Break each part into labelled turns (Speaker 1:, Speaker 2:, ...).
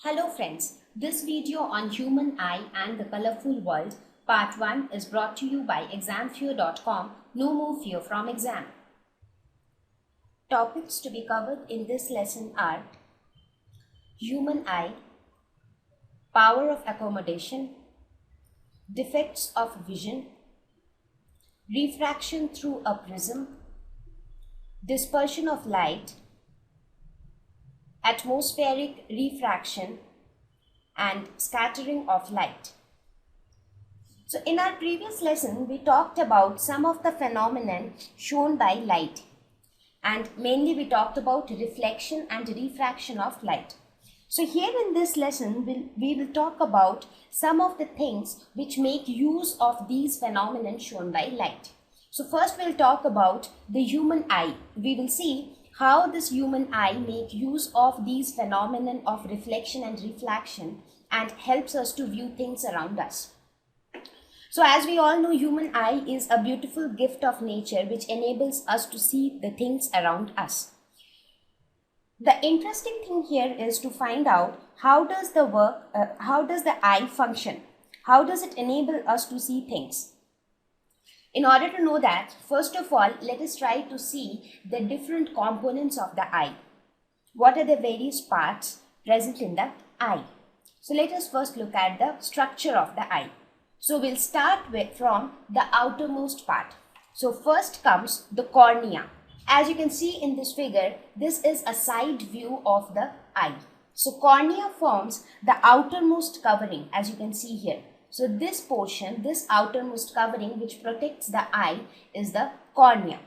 Speaker 1: Hello friends, this video on human eye and the colorful world part 1 is brought to you by examfear.com. No more fear from exam. Topics to be covered in this lesson are human eye, power of accommodation, defects of vision, refraction through a prism, dispersion of light, atmospheric refraction, and scattering of light. So in our previous lesson, we talked about some of the phenomenon shown by light, and mainly we talked about reflection and refraction of light. So here in this lesson, we will talk about some of the things which make use of these phenomena shown by light. So first we'll talk about the human eye. We will see how this human eye make use of these phenomena of reflection and refraction and helps us to view things around us. So as we all know, human eye is a beautiful gift of nature which enables us to see the things around us. The interesting thing here is to find out how does the eye function? How does it enable us to see things? In order to know that, first of all, let us try to see the different components of the eye. What are the various parts present in the eye? So let us first look at the structure of the eye. So we'll start from the outermost part. So first comes the cornea. As you can see in this figure, this is a side view of the eye. So cornea forms the outermost covering, as you can see here. So this portion, this outermost covering which protects the eye is the cornea.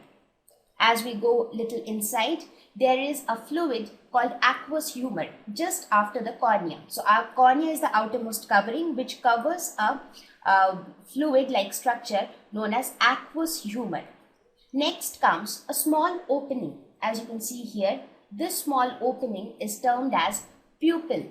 Speaker 1: As we go little inside, there is a fluid called aqueous humor just after the cornea. So our cornea is the outermost covering which covers a fluid-like structure known as aqueous humor. Next comes a small opening. As you can see here, this small opening is termed as pupil.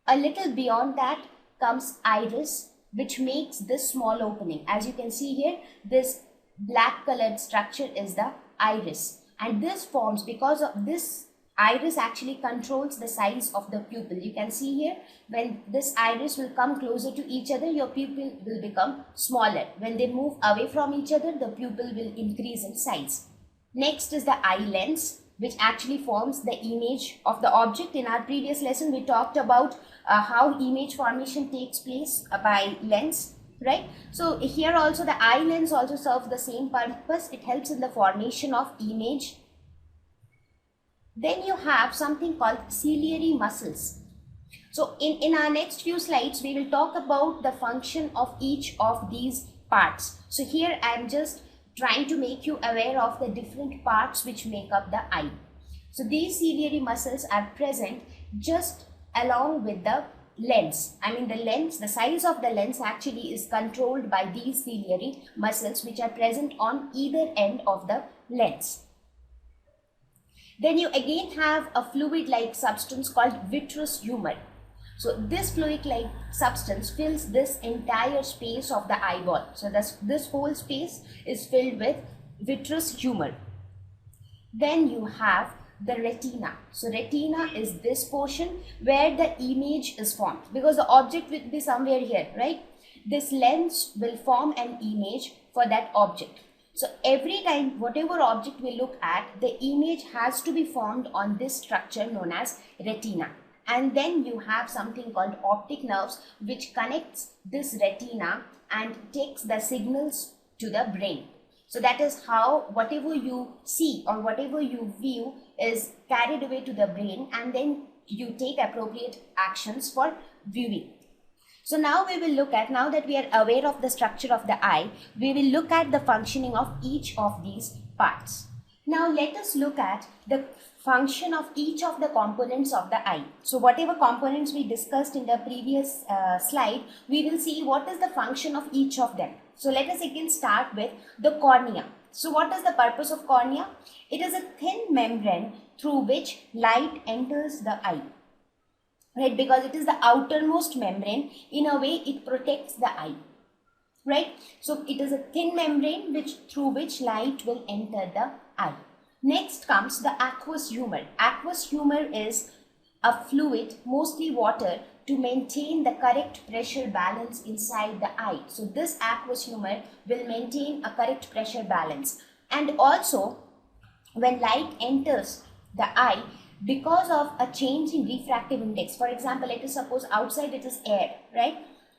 Speaker 1: A little beyond that comes iris, which makes this small opening. As you can see here, this black colored structure is the iris, and this forms because of this iris actually controls the size of the pupil. You can see here, when this iris will come closer to each other, your pupil will become smaller. When they move away from each other, the pupil will increase in size. Next is the eye lens, which actually forms the image of the object. In our previous lesson, we talked about how image formation takes place by lens, right? So here also the eye lens also serves the same purpose. It helps in the formation of image. Then you have something called ciliary muscles. So in our next few slides, we will talk about the function of each of these parts. So here I am just trying to make you aware of the different parts which make up the eye. So these ciliary muscles are present just along with the lens. I mean the lens, the size of the lens actually is controlled by these ciliary muscles which are present on either end of the lens. Then you again have a fluid-like substance called vitreous humor. So this fluid-like substance fills this entire space of the eyeball. So this whole space is filled with vitreous humor. Then you have the retina. So retina is this portion where the image is formed, because the object will be somewhere here, right? This lens will form an image for that object. So every time whatever object we look at, the image has to be formed on this structure known as retina. And then you have something called optic nerves which connects this retina and takes the signals to the brain. So that is how whatever you see or whatever you view is carried away to the brain, and then you take appropriate actions for viewing. So now we will look at, now that we are aware of the structure of the eye, we will look at the functioning of each of these parts. Now let us look at the function of each of the components of the eye. So whatever components we discussed in the previous slide, we will see what is the function of each of them. So let us again start with the cornea. So what is the purpose of cornea? It is a thin membrane through which light enters the eye. Right, because it is the outermost membrane, in a way it protects the eye, right? So it is a thin membrane through which light will enter the eye. Next comes the aqueous humor. Aqueous humor is a fluid, mostly water, to maintain the correct pressure balance inside the eye. So this aqueous humor will maintain a correct pressure balance. And also, when light enters the eye, because of a change in refractive index, for example, let us suppose outside it is air, right?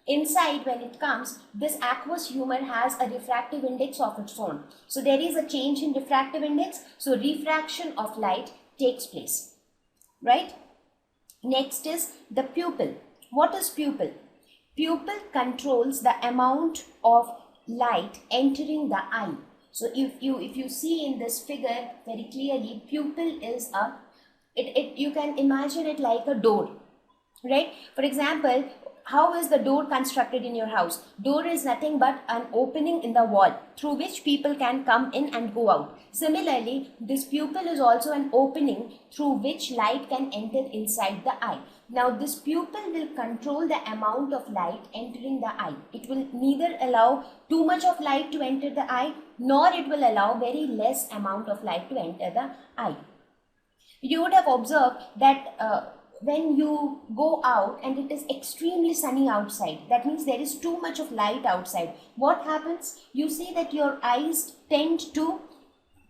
Speaker 1: Inside, when it comes, this aqueous humor has a refractive index of its own. So there is a change in refractive index, so refraction of light takes place, right? Next is the pupil. What is pupil? Pupil controls the amount of light entering the eye. So if you see in this figure very clearly, pupil is you can imagine it like a door, right? For example, how is the door constructed in your house? Door is nothing but an opening in the wall through which people can come in and go out. Similarly, this pupil is also an opening through which light can enter inside the eye. Now, this pupil will control the amount of light entering the eye. It will neither allow too much of light to enter the eye, nor it will allow very less amount of light to enter the eye. You would have observed that when you go out and it is extremely sunny outside, that means there is too much of light outside. What happens? You see that your eyes tend to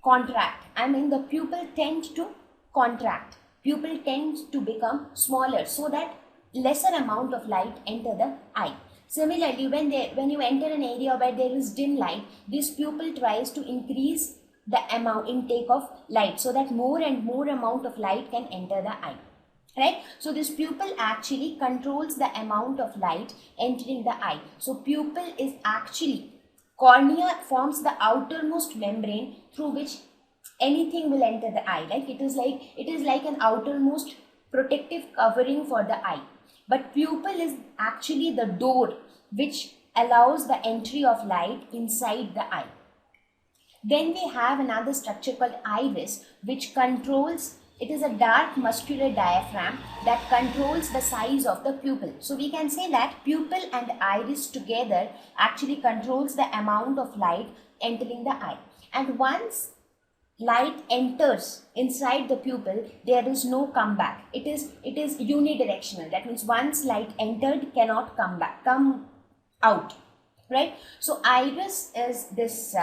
Speaker 1: contract. I mean, the pupil tends to contract. Pupil tends to become smaller so that lesser amount of light enter the eye. Similarly, when you enter an area where there is dim light, this pupil tries to increase the intake of light so that more and more amount of light can enter the eye. Right? So this pupil actually controls the amount of light entering the eye. So pupil is actually, cornea forms the outermost membrane through which anything will enter the eye. Like it is like an outermost protective covering for the eye. But pupil is actually the door which allows the entry of light inside the eye. Then we have another structure called iris, which controls. It is a dark muscular diaphragm that controls the size of the pupil. So we can say that pupil and iris together actually controls the amount of light entering the eye. And once light enters inside the pupil, there is no comeback. It is unidirectional. That means once light entered, cannot come out, right? So iris is this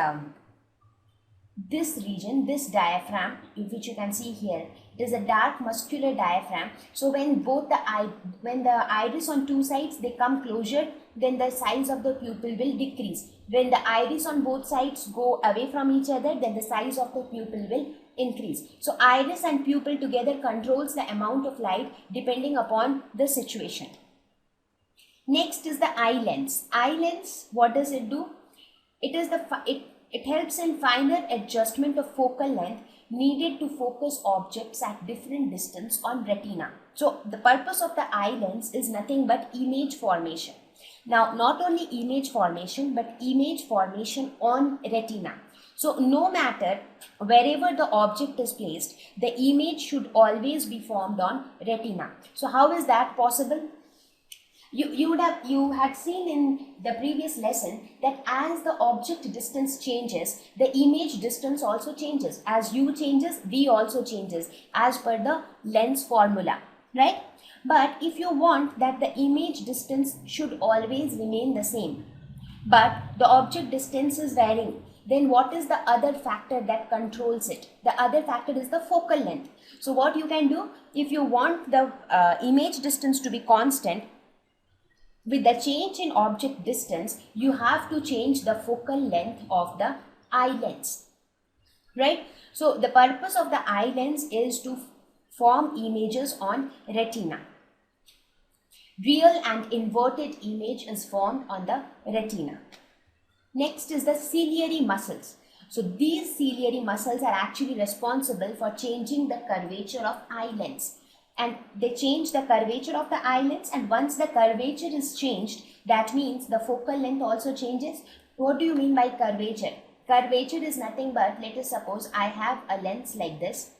Speaker 1: region, this diaphragm, which you can see here. It is a dark muscular diaphragm. So when the iris on two sides, they come closer, then the size of the pupil will decrease. When the iris on both sides go away from each other, then the size of the pupil will increase. So iris and pupil together controls the amount of light depending upon the situation. Next is the eye lens. Eye lens, what does it do? It helps in finer adjustment of focal length needed to focus objects at different distance on retina. So the purpose of the eye lens is nothing but image formation. Now, not only image formation, but image formation on retina. So no matter wherever the object is placed, the image should always be formed on retina. So how is that possible? You had seen in the previous lesson that as the object distance changes, the image distance also changes. As u changes, v also changes as per the lens formula, right? But if you want that the image distance should always remain the same, but the object distance is varying, then what is the other factor that controls it? The other factor is the focal length. So what you can do, if you want the image distance to be constant, with the change in object distance, you have to change the focal length of the eye lens, right? So the purpose of the eye lens is to form images on retina. Real and inverted image is formed on the retina. Next is the ciliary muscles. So these ciliary muscles are actually responsible for changing the curvature of eye lens. And they change the curvature of the eye lens, and once the curvature is changed, that means the focal length also changes. What do you mean by curvature? Curvature is nothing but, let us suppose I have a lens like this,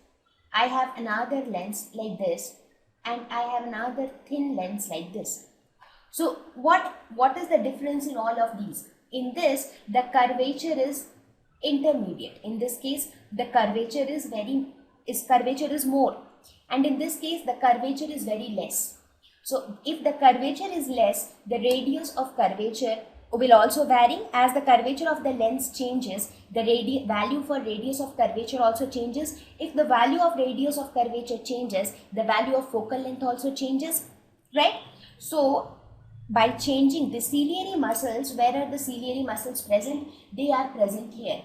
Speaker 1: I have another lens like this, and I have another thin lens like this. So what is the difference in all of these? In this, the curvature is intermediate. In this case, the curvature is more. and in this case the curvature is very less. So if the curvature is less, the radius of curvature will also vary. As the curvature of the lens changes, the value for radius of curvature also changes. If the value of radius of curvature changes, the value of focal length also changes, right? So by changing the ciliary muscles, where are the ciliary muscles present? They are present here.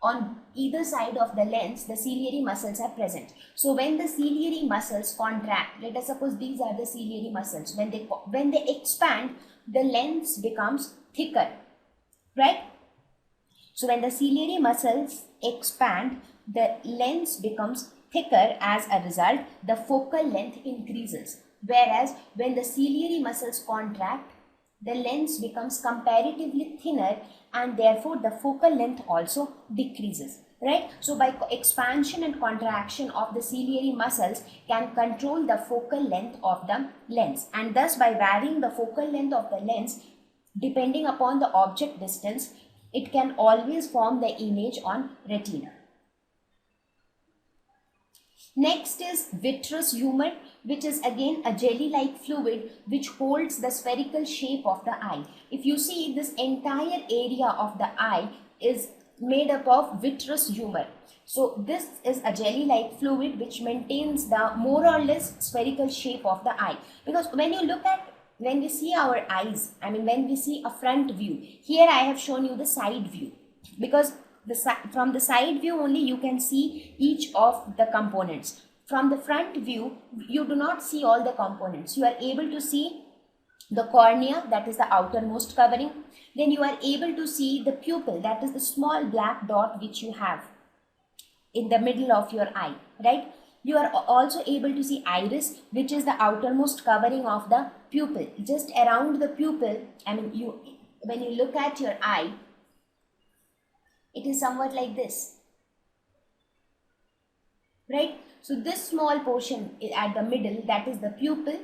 Speaker 1: On either side of the lens, the ciliary muscles are present. So when the ciliary muscles contract, let us suppose these are the ciliary muscles. When they expand, the lens becomes thicker, right? So when the ciliary muscles expand, the lens becomes thicker. As a result, the focal length increases. Whereas when the ciliary muscles contract, the lens becomes comparatively thinner, and therefore the focal length also decreases, right? So by expansion and contraction of the ciliary muscles can control the focal length of the lens, and thus by varying the focal length of the lens depending upon the object distance, it can always form the image on retina. Next is vitreous humor, which is again a jelly-like fluid which holds the spherical shape of the eye. If you see, this entire area of the eye is made up of vitreous humor. So this is a jelly-like fluid which maintains the more or less spherical shape of the eye. Because when we see our eyes, when we see a front view, here I have shown you the side view, because from the side view only you can see each of the components. From the front view, you do not see all the components. You are able to see the cornea, that is the outermost covering. Then you are able to see the pupil, that is the small black dot which you have in the middle of your eye, right? You are also able to see iris, which is the outermost covering of the pupil. Just around the pupil, when you look at your eye, it is somewhat like this, right? So this small portion at the middle, that is the pupil.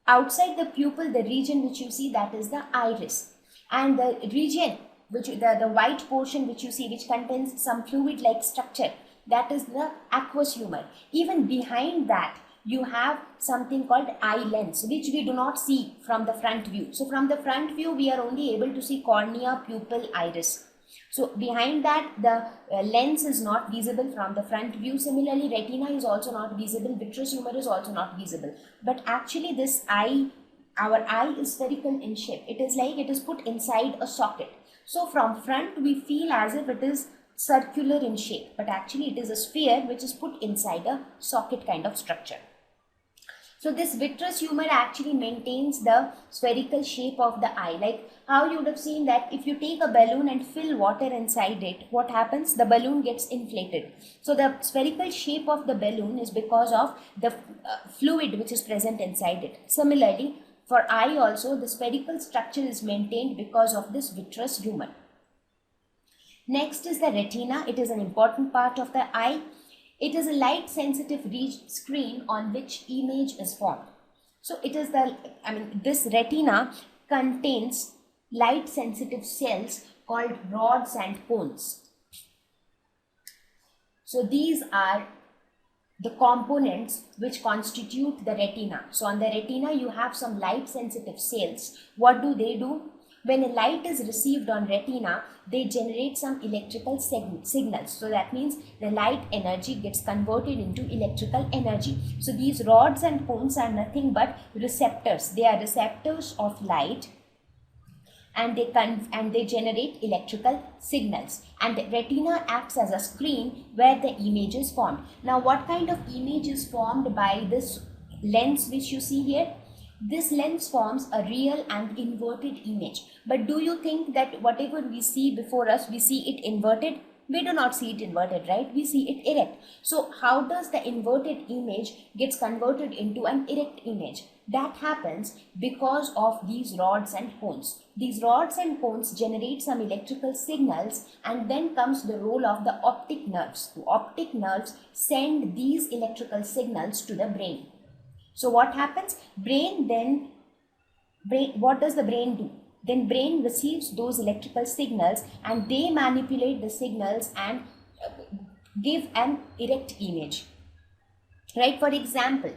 Speaker 1: Outside the pupil, the region which you see, that is the iris. And the region, the white portion which you see, which contains some fluid-like structure, that is the aqueous humor. Even behind that, you have something called eye lens, which we do not see from the front view. So from the front view, we are only able to see cornea, pupil, iris. So behind that, the lens is not visible from the front view. Similarly, retina is also not visible, vitreous humor is also not visible. But actually this eye, our eye is spherical in shape. It is like it is put inside a socket. So from front, we feel as if it is circular in shape, but actually it is a sphere which is put inside a socket kind of structure. So this vitreous humor actually maintains the spherical shape of the eye. Like how you would have seen that if you take a balloon and fill water inside it, what happens? The balloon gets inflated. So the spherical shape of the balloon is because of the fluid which is present inside it. Similarly, for eye also, the spherical structure is maintained because of this vitreous humor. Next is the retina. It is an important part of the eye. It is a light sensitive screen on which image is formed. So it is this retina contains light sensitive cells called rods and cones. So these are the components which constitute the retina. So on the retina, you have some light sensitive cells. What do? When a light is received on retina, they generate some electrical signals. So that means the light energy gets converted into electrical energy. So these rods and cones are nothing but receptors. They are receptors of light, and they generate electrical signals. And the retina acts as a screen where the image is formed. Now, what kind of image is formed by this lens which you see here? This lens forms a real and inverted image. But do you think that whatever we see before us, we see it inverted? We do not see it inverted, right? We see it erect. So how does the inverted image gets converted into an erect image? That happens because of these rods and cones. These rods and cones generate some electrical signals, and then comes the role of the optic nerves. The optic nerves send these electrical signals to the brain. So what happens? What does the brain do? Then brain receives those electrical signals, and they manipulate the signals and give an erect image. right? For example,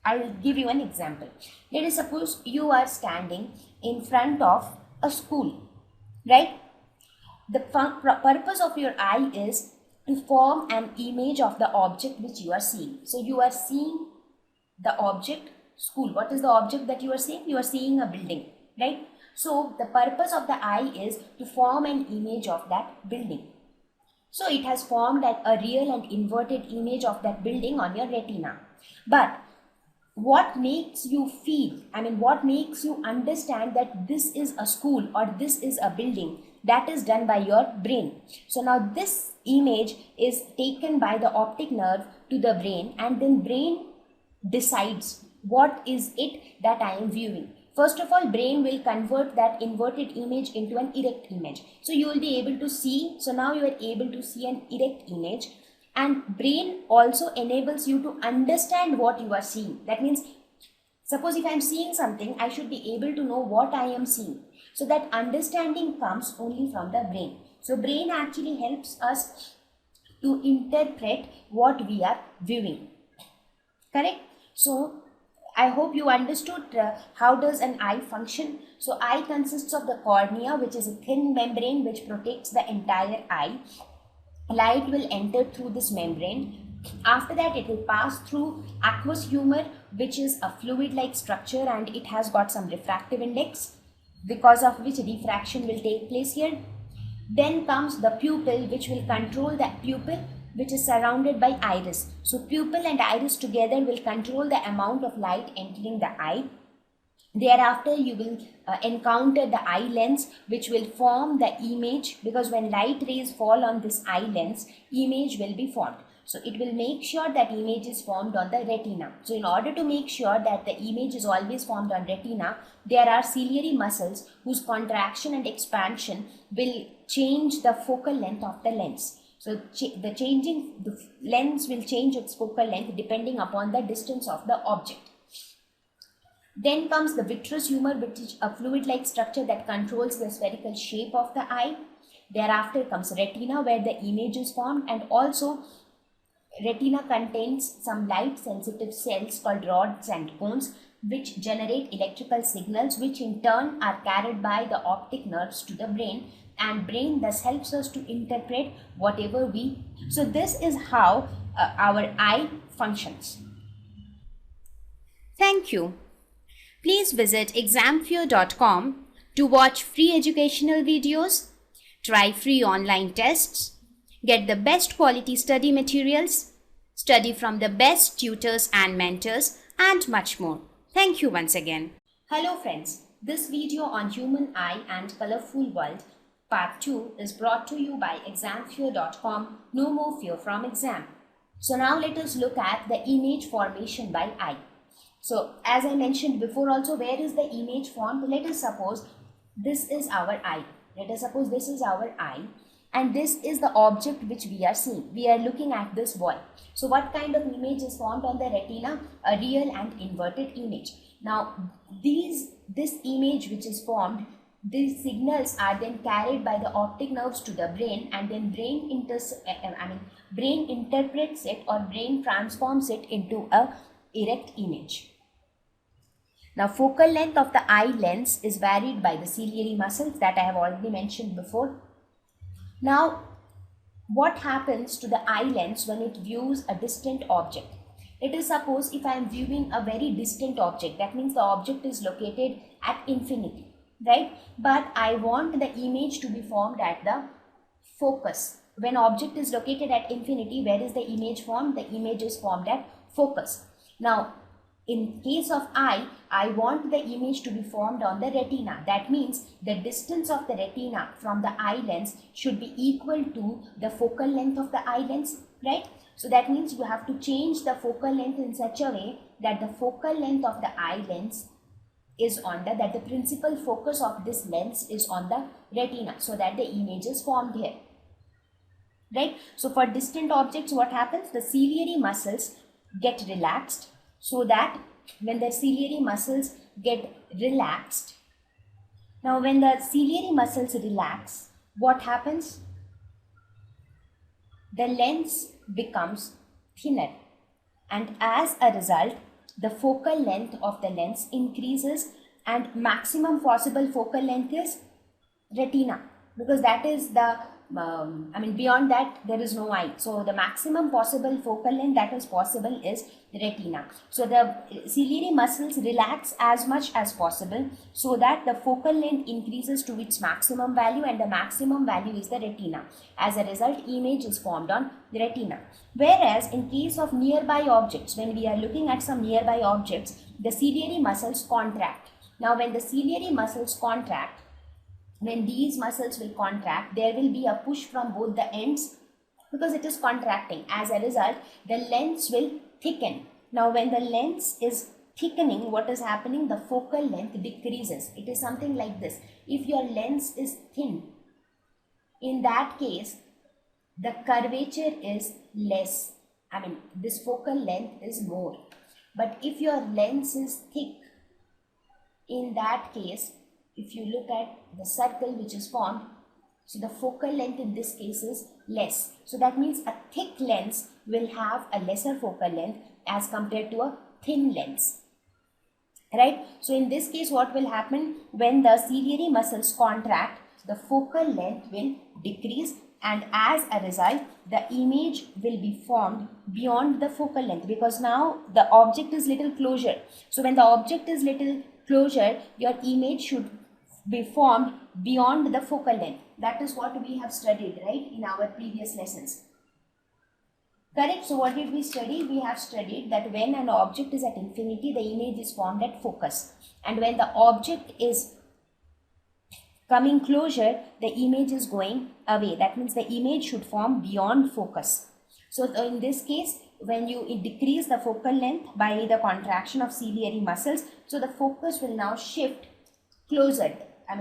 Speaker 1: I will give you an example. Let us suppose you are standing in front of a school, right? The purpose of your eye is to form an image of the object which you are seeing. So you are seeing the object school. What is the object that you are seeing? You are seeing a building, right? So the purpose of the eye is to form an image of that building. So it has formed a real and inverted image of that building on your retina. But what makes you feel, what makes you understand that this is a school or this is a building, that is done by your brain. So now this image is taken by the optic nerve to the brain, and then brain decides what is it that I am viewing. First of all, brain will convert that inverted image into an erect image. So you will be able to see, so now you are able to see an erect image. And brain also enables you to understand what you are seeing. That means, suppose if I am seeing something, I should be able to know what I am seeing. So that understanding comes only from the brain. So brain actually helps us to interpret what we are viewing. Correct? So I hope you understood how does an eye function. So eye consists of the cornea, which is a thin membrane which protects the entire eye. Light will enter through this membrane. After that, it will pass through aqueous humor, which is a fluid-like structure, and it has got some refractive index, because of which refraction will take place here. Then comes the pupil, which will control the pupil, which is surrounded by iris. So pupil and iris together will control the amount of light entering the eye. Thereafter, you will encounter the eye lens, which will form the image, because when light rays fall on this eye lens, image will be formed. So it will make sure that image is formed on the retina. So in order to make sure that the image is always formed on retina, there are ciliary muscles whose contraction and expansion will change the focal length of the lens. So the lens will change its focal length depending upon the distance of the object. Then comes the vitreous humor, which is a fluid-like structure that controls the spherical shape of the eye. Thereafter comes retina, where the image is formed, and also retina contains some light-sensitive cells called rods and cones, which generate electrical signals, which in turn are carried by the optic nerves to the brain, and brain thus helps us to interpret whatever we. So this is how our eye functions. Thank you. Please visit examfear.com to watch free educational videos, try free online tests, get the best quality study materials, study from the best tutors and mentors, and much more. Thank you once again. Hello friends, this video on human eye and colorful world part 2 is brought to you by examfear.com. No more fear from exam. So now let us look at the image formation by eye. So as I mentioned before also, where is the image formed? Let us suppose this is our eye. Let us suppose this is our eye, and this is the object which we are seeing. We are looking at this wall. So what kind of image is formed on the retina? A real and inverted image. Now this image which is formed, these signals are then carried by the optic nerves to the brain, and then brain interprets it, or brain transforms it into a erect image. Now focal length of the eye lens is varied by the ciliary muscles that I have already mentioned before. Now what happens to the eye lens when it views a distant object? Let us suppose if I am viewing a very distant object, that means the object is located at infinity, right? But I want the image to be formed at the focus. When object is located at infinity, where is the image formed? The image is formed at focus. Now in case of eye, I want the image to be formed on the retina. That means the distance of the retina from the eye lens should be equal to the focal length of the eye lens, right? So that means you have to change the focal length in such a way that the focal length of the eye lens is on that the principal focus of this lens is on the retina, so that the image is formed here, right? So for distant objects, what happens? The ciliary muscles get relaxed, so that when the ciliary muscles get relaxed, now when the ciliary muscles relax, what happens? The lens becomes thinner. and as a result, the focal length of the lens increases, and maximum possible focal length is retina, because that is the beyond that there is no eye. So the maximum possible focal length that is possible is retina. So the ciliary muscles relax as much as possible so that the focal length increases to its maximum value, and the maximum value is the retina. As a result, image is formed on the retina. Whereas in case of nearby objects, when we are looking at some nearby objects, the ciliary muscles contract. Now when the ciliary muscles contract, when these muscles will contract, there will be a push from both the ends because it is contracting. As a result, the lens will thicken. Now when the lens is thickening, what is happening? The focal length decreases. It is something like this. If your lens is thin, in that case, the curvature is less. This focal length is more. But if your lens is thick, in that case, if you look at the circle which is formed, so the focal length in this case is less. So that means a thick lens will have a lesser focal length as compared to a thin lens. Right? So in this case, what will happen? When the ciliary muscles contract, the focal length will decrease, and as a result, the image will be formed beyond the focal length, because now the object is little closer. So when the object is little closer, your image should be formed beyond the focal length. That is what we have studied, right, in our previous lessons. Correct? So what did we study? We have studied that when an object is at infinity, the image is formed at focus. And when the object is coming closer, the image is going away. That means the image should form beyond focus. So in this case, when you decrease the focal length by the contraction of ciliary muscles, so the focus will now shift closer.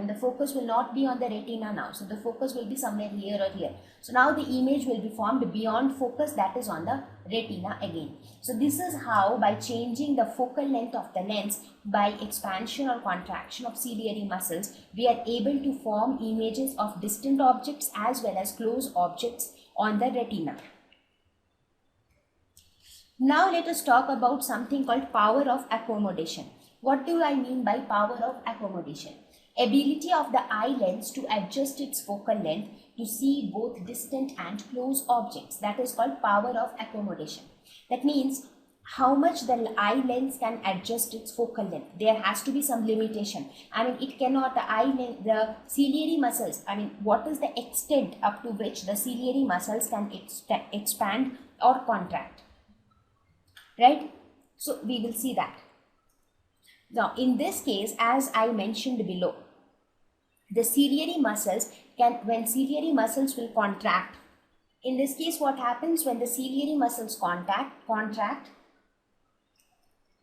Speaker 1: The focus will not be on the retina now. So the focus will be somewhere here or here. So now the image will be formed beyond focus, that is on the retina again. So this is how, by changing the focal length of the lens by expansion or contraction of ciliary muscles, we are able to form images of distant objects as well as close objects on the retina. Now let us talk about something called power of accommodation. What do I mean by power of accommodation? Ability of the eye lens to adjust its focal length to see both distant and close objects. That is called power of accommodation. That means how much the eye lens can adjust its focal length. There has to be some limitation. It cannot, the ciliary muscles, what is the extent up to which the ciliary muscles can expand or contract? Right? So we will see that. Now in this case, as I mentioned below, the ciliary muscles when ciliary muscles will contract, in this case what happens when the ciliary muscles contract,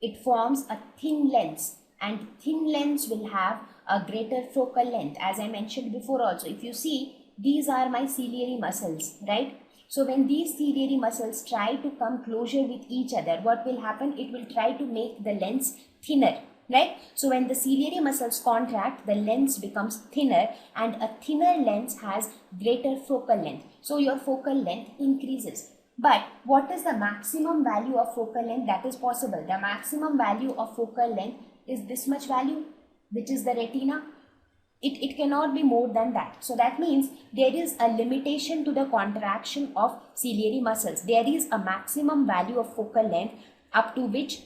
Speaker 1: it forms a thin lens, and thin lens will have a greater focal length. As I mentioned before also, if you see, these are my ciliary muscles, right? So when these ciliary muscles try to come closer with each other, what will happen? It will try to make the lens thinner, right? So when the ciliary muscles contract, the lens becomes thinner, and a thinner lens has greater focal length. So your focal length increases. But what is the maximum value of focal length that is possible? The maximum value of focal length is this much value, which is the retina. It cannot be more than that. So that means there is a limitation to the contraction of ciliary muscles. There is a maximum value of focal length up to which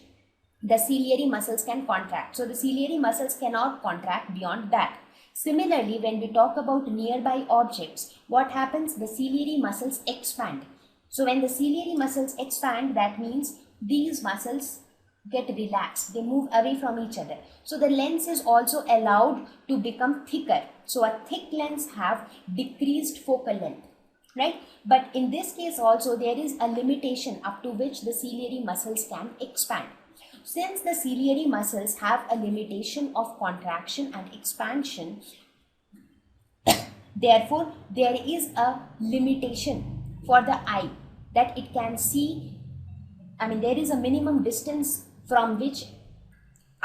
Speaker 1: the ciliary muscles can contract. So the ciliary muscles cannot contract beyond that. Similarly, when we talk about nearby objects, what happens? The ciliary muscles expand. So when the ciliary muscles expand, that means these muscles get relaxed, they move away from each other. So the lens is also allowed to become thicker. So a thick lens have decreased focal length, right? But in this case also there is a limitation up to which the ciliary muscles can expand. Since the ciliary muscles have a limitation of contraction and expansion, therefore there is a limitation for the eye that it can see. There is a minimum distance from which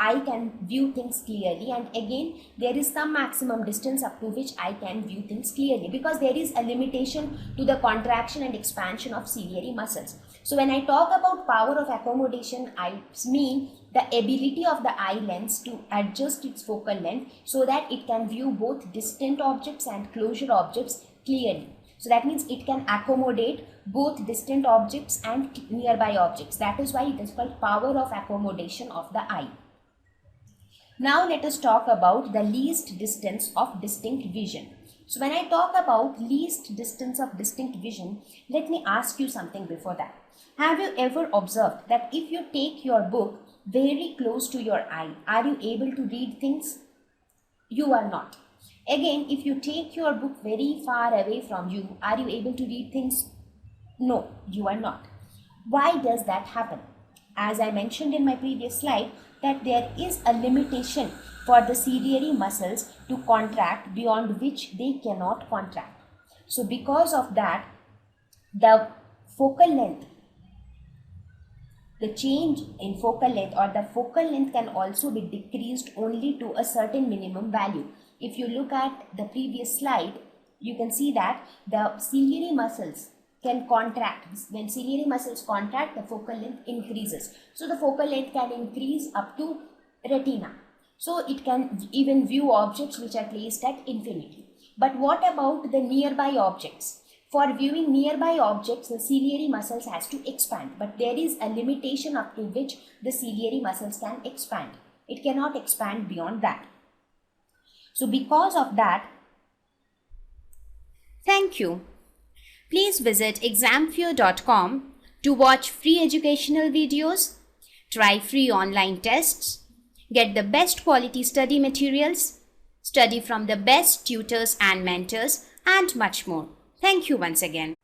Speaker 1: I can view things clearly, and again there is some maximum distance up to which I can view things clearly, because there is a limitation to the contraction and expansion of ciliary muscles. So when I talk about power of accommodation, I mean the ability of the eye lens to adjust its focal length so that it can view both distant objects and closure objects clearly. So that means it can accommodate both distant objects and nearby objects. That is why it is called power of accommodation of the eye. Now let us talk about the least distance of distinct vision. So when I talk about least distance of distinct vision, let me ask you something before that. Have you ever observed that if you take your book very close to your eye, are you able to read things? You are not. Again, if you take your book very far away from you, are you able to read things? No, you are not. Why does that happen? As I mentioned in my previous slide, that there is a limitation for the ciliary muscles to contract beyond which they cannot contract. So because of that, the focal length, the change in focal length or the focal length can also be decreased only to a certain minimum value. If you look at the previous slide, you can see that the ciliary muscles can contract. When ciliary muscles contract, the focal length increases. So the focal length can increase up to retina. So it can even view objects which are placed at infinity. But what about the nearby objects? For viewing nearby objects, the ciliary muscles has to expand. But there is a limitation up to which the ciliary muscles can expand. It cannot expand beyond that. So because of that, thank you. Please visit examfear.com to watch free educational videos, try free online tests, get the best quality study materials, study from the best tutors and mentors, and much more. Thank you once again.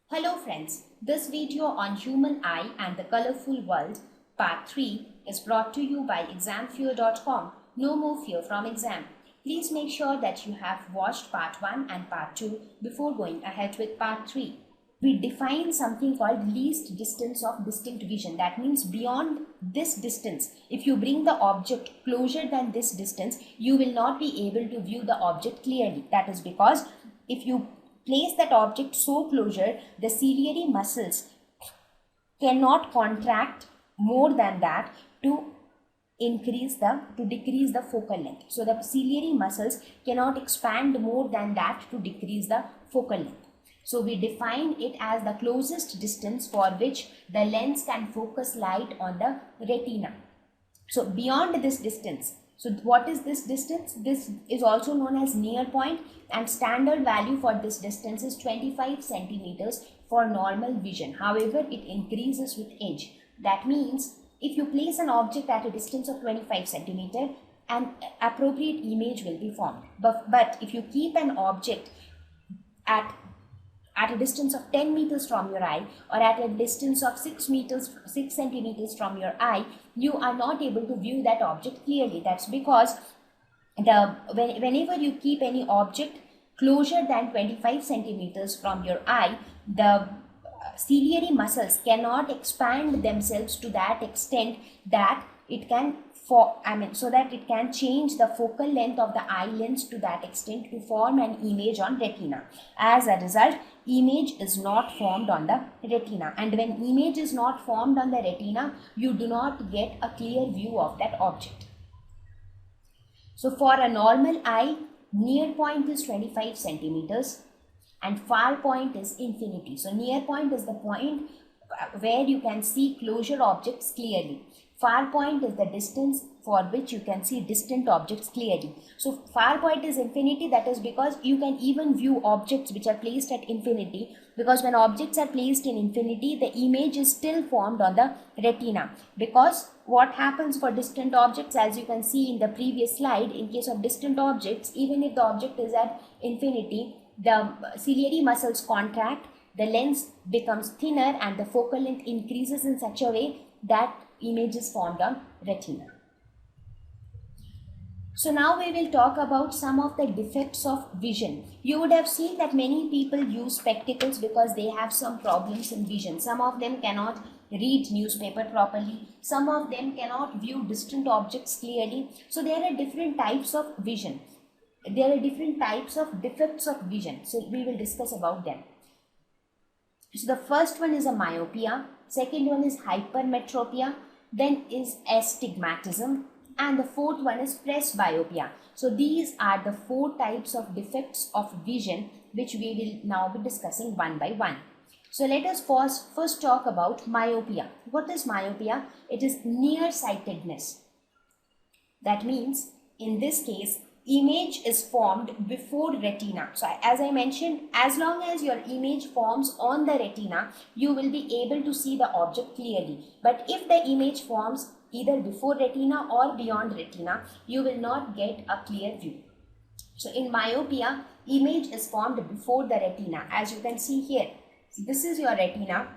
Speaker 1: Hello friends, this video on human eye and the colorful world, part 3, is brought to you by examfear.com. No more fear from exam. Please make sure that you have watched part 1 and part 2 before going ahead with part 3. We define something called least distance of distinct vision. That means beyond this distance, if you bring the object closer than this distance, you will not be able to view the object clearly. That is because if you place that object so closer, the ciliary muscles cannot contract more than that to decrease the focal length. So the ciliary muscles cannot expand more than that to decrease the focal length. So we define it as the closest distance for which the lens can focus light on the retina. So beyond this distance, so what is this distance? This is also known as near point, and standard value for this distance is 25 centimeters for normal vision. However, it increases with age. That means if you place an object at a distance of 25 centimeter, an appropriate image will be formed. But if you keep an object at a distance of 10 meters from your eye, or at a distance of 6 centimeters from your eye, you are not able to view that object clearly. That's because whenever you keep any object closer than 25 centimeters from your eye, the ciliary muscles cannot expand themselves to that extent that it can so that it can change the focal length of the eye lens to that extent to form an image on retina. As a result, image is not formed on the retina, and when image is not formed on the retina, you do not get a clear view of that object. So for a normal eye, near point is 25 centimeters and far point is infinity. So near point is the point where you can see closure objects clearly. Far point is the distance for which you can see distant objects clearly. So far point is infinity. That is because you can even view objects which are placed at infinity, because when objects are placed in infinity, the image is still formed on the retina. Because what happens for distant objects, as you can see in the previous slide, in case of distant objects, even if the object is at infinity, the ciliary muscles contract, the lens becomes thinner, and the focal length increases in such a way that image is formed on retina. So now we will talk about some of the defects of vision. You would have seen that many people use spectacles because they have some problems in vision. Some of them cannot read newspaper properly. Some of them cannot view distant objects clearly. So there are different types of vision. There are different types of defects of vision. So we will discuss about them. So the first one is a myopia, second one is hypermetropia, then is astigmatism, and the fourth one is presbyopia. So these are the 4 types of defects of vision which we will now be discussing one by one. So let us first talk about myopia. What is myopia? It is nearsightedness. That means in this case, image is formed before retina. So as I mentioned, as long as your image forms on the retina, you will be able to see the object clearly. But if the image forms either before retina or beyond retina, you will not get a clear view. So in myopia, image is formed before the retina, as you can see here. So this is your retina.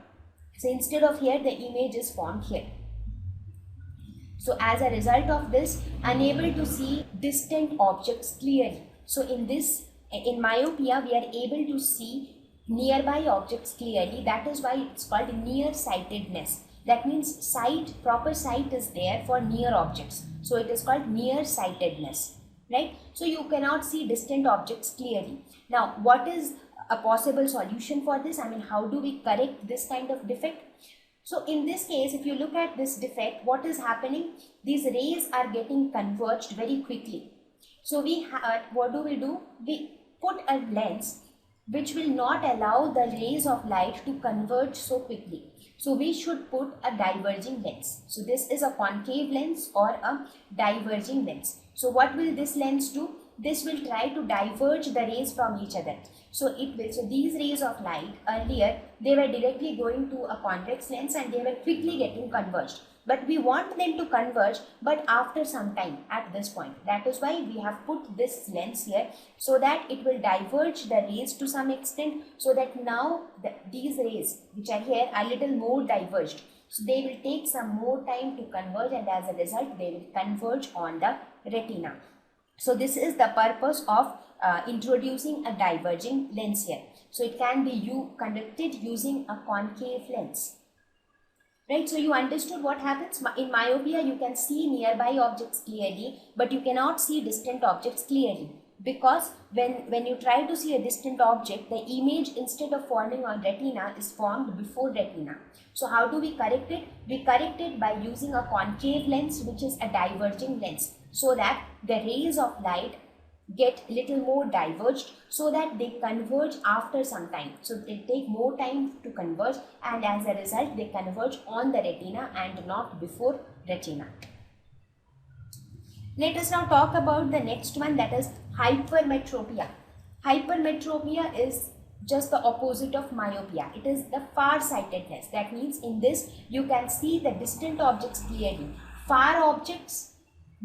Speaker 1: So instead of here, the image is formed here. So as a result of this, unable to see distant objects clearly. So in myopia, we are able to see nearby objects clearly. That is why it's called nearsightedness. That means proper sight is there for near objects. So it is called nearsightedness, right? So you cannot see distant objects clearly. Now, what is a possible solution for this? I mean, how do we correct this kind of defect? So in this case, if you look at this defect, what is happening? These rays are getting converged very quickly. So what do? We put a lens which will not allow the rays of light to converge so quickly. So we should put a diverging lens. So this is a concave lens or a diverging lens. So what will this lens do? This will try to diverge the rays from each other. So these rays of light, earlier they were directly going to a convex lens and they were quickly getting converged. But we want them to converge, but after some time at this point. That is why we have put this lens here, so that it will diverge the rays to some extent, so that now these rays which are here are little more diverged. So they will take some more time to converge, and as a result they will converge on the retina. So this is the purpose of introducing a diverging lens here. So it can be conducted using a concave lens. Right, so you understood what happens. In myopia, you can see nearby objects clearly, but you cannot see distant objects clearly, because when you try to see a distant object, the image, instead of forming on retina, is formed before retina. So how do we correct it? We correct it by using a concave lens, which is a diverging lens, so that the rays of light get little more diverged, so that they converge after some time. So they take more time to converge, and as a result they converge on the retina and not before retina. Let us now talk about the next one, that is hypermetropia. Hypermetropia is just the opposite of myopia. It is the farsightedness. That means in this you can see the distant objects clearly. Far objects,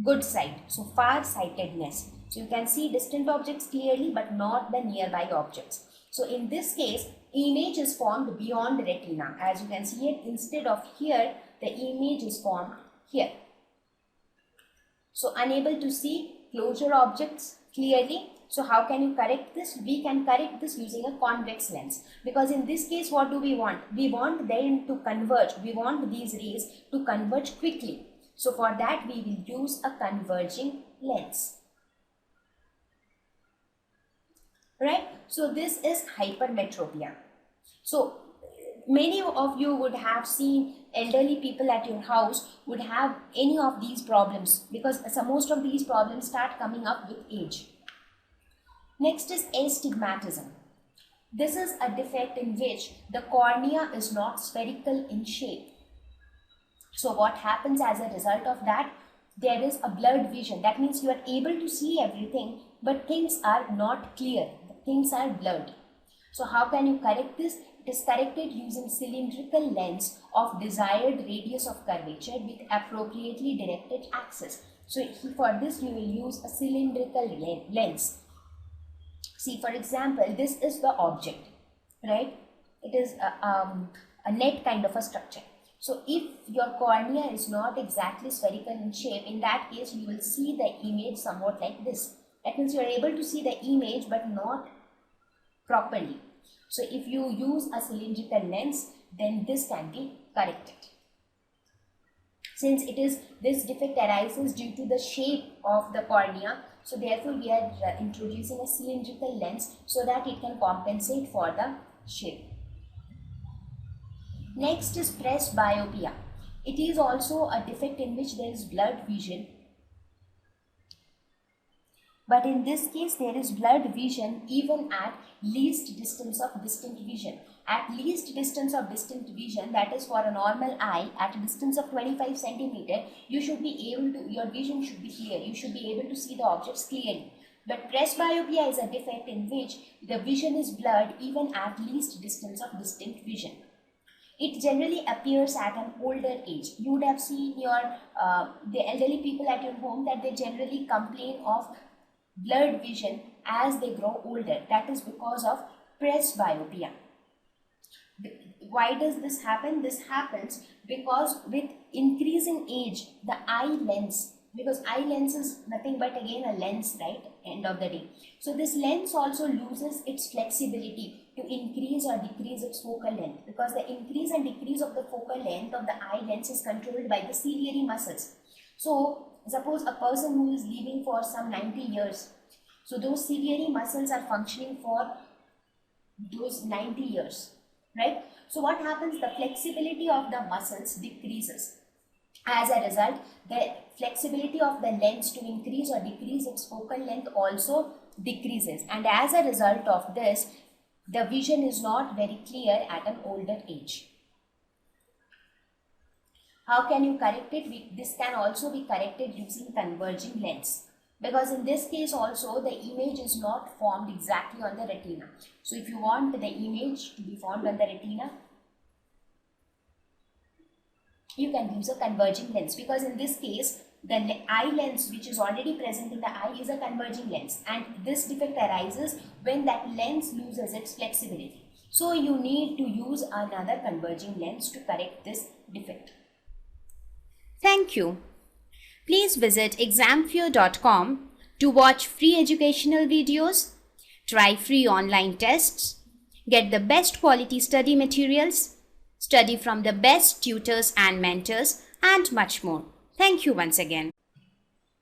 Speaker 1: good sight. So farsightedness. So you can see distant objects clearly, but not the nearby objects. So in this case, image is formed beyond retina. As you can see here, instead of here, the image is formed here. So unable to see closer objects clearly. So how can you correct this? We can correct this using a convex lens, because in this case, what do we want? We want them to converge. We want these rays to converge quickly. So for that, we will use a converging lens. Right? So this is hypermetropia. So many of you would have seen elderly people at your house would have any of these problems, because most of these problems start coming up with age. Next is astigmatism. This is a defect in which the cornea is not spherical in shape. So what happens as a result of that? There is a blurred vision. That means you are able to see everything, but things are not clear. Things are blurred. So how can you correct this? It is corrected using cylindrical lens of desired radius of curvature with appropriately directed axis. So for this you will use a cylindrical lens. See, for example, this is the object, right? It is a net kind of a structure. So if your cornea is not exactly spherical in shape, in that case you will see the image somewhat like this. That means you are able to see the image but not properly. So if you use a cylindrical lens, then this can be correct it. Since this defect arises due to the shape of the cornea, so therefore we are introducing a cylindrical lens so that it can compensate for the shape. Next is presbyopia. It is also a defect in which there is blurred vision. But in this case, there is blurred vision even at least distance of distant vision. At least distance of distant vision, that is for a normal eye, at a distance of 25 centimeter, you should be able to, your vision should be clear. You should be able to see the objects clearly. But presbyopia is a defect in which the vision is blurred even at least distance of distant vision. It generally appears at an older age. You would have seen the elderly people at your home that they generally complain of blurred vision as they grow older. That is because of presbyopia. Why does this happen? This happens because with increasing age, the eye lens, because eye lens is nothing but again a lens, right, end of the day. So this lens also loses its flexibility to increase or decrease its focal length, because the increase and decrease of the focal length of the eye lens is controlled by the ciliary muscles. So suppose a person who is living for some 90 years, so those ciliary muscles are functioning for those 90 years, right? So what happens? The flexibility of the muscles decreases. As a result, the flexibility of the lens to increase or decrease its focal length also decreases. And as a result of this, the vision is not very clear at an older age. How can you correct it? This can also be corrected using converging lens. Because in this case also the image is not formed exactly on the retina. So if you want the image to be formed on the retina, you can use a converging lens, because in this case the eye lens which is already present in the eye is a converging lens, and this defect arises when that lens loses its flexibility. So you need to use another converging lens to correct this defect. Thank you. Please visit examfear.com to watch free educational videos, try free online tests, get the best quality study materials, study from the best tutors and mentors, and much more. Thank you once again.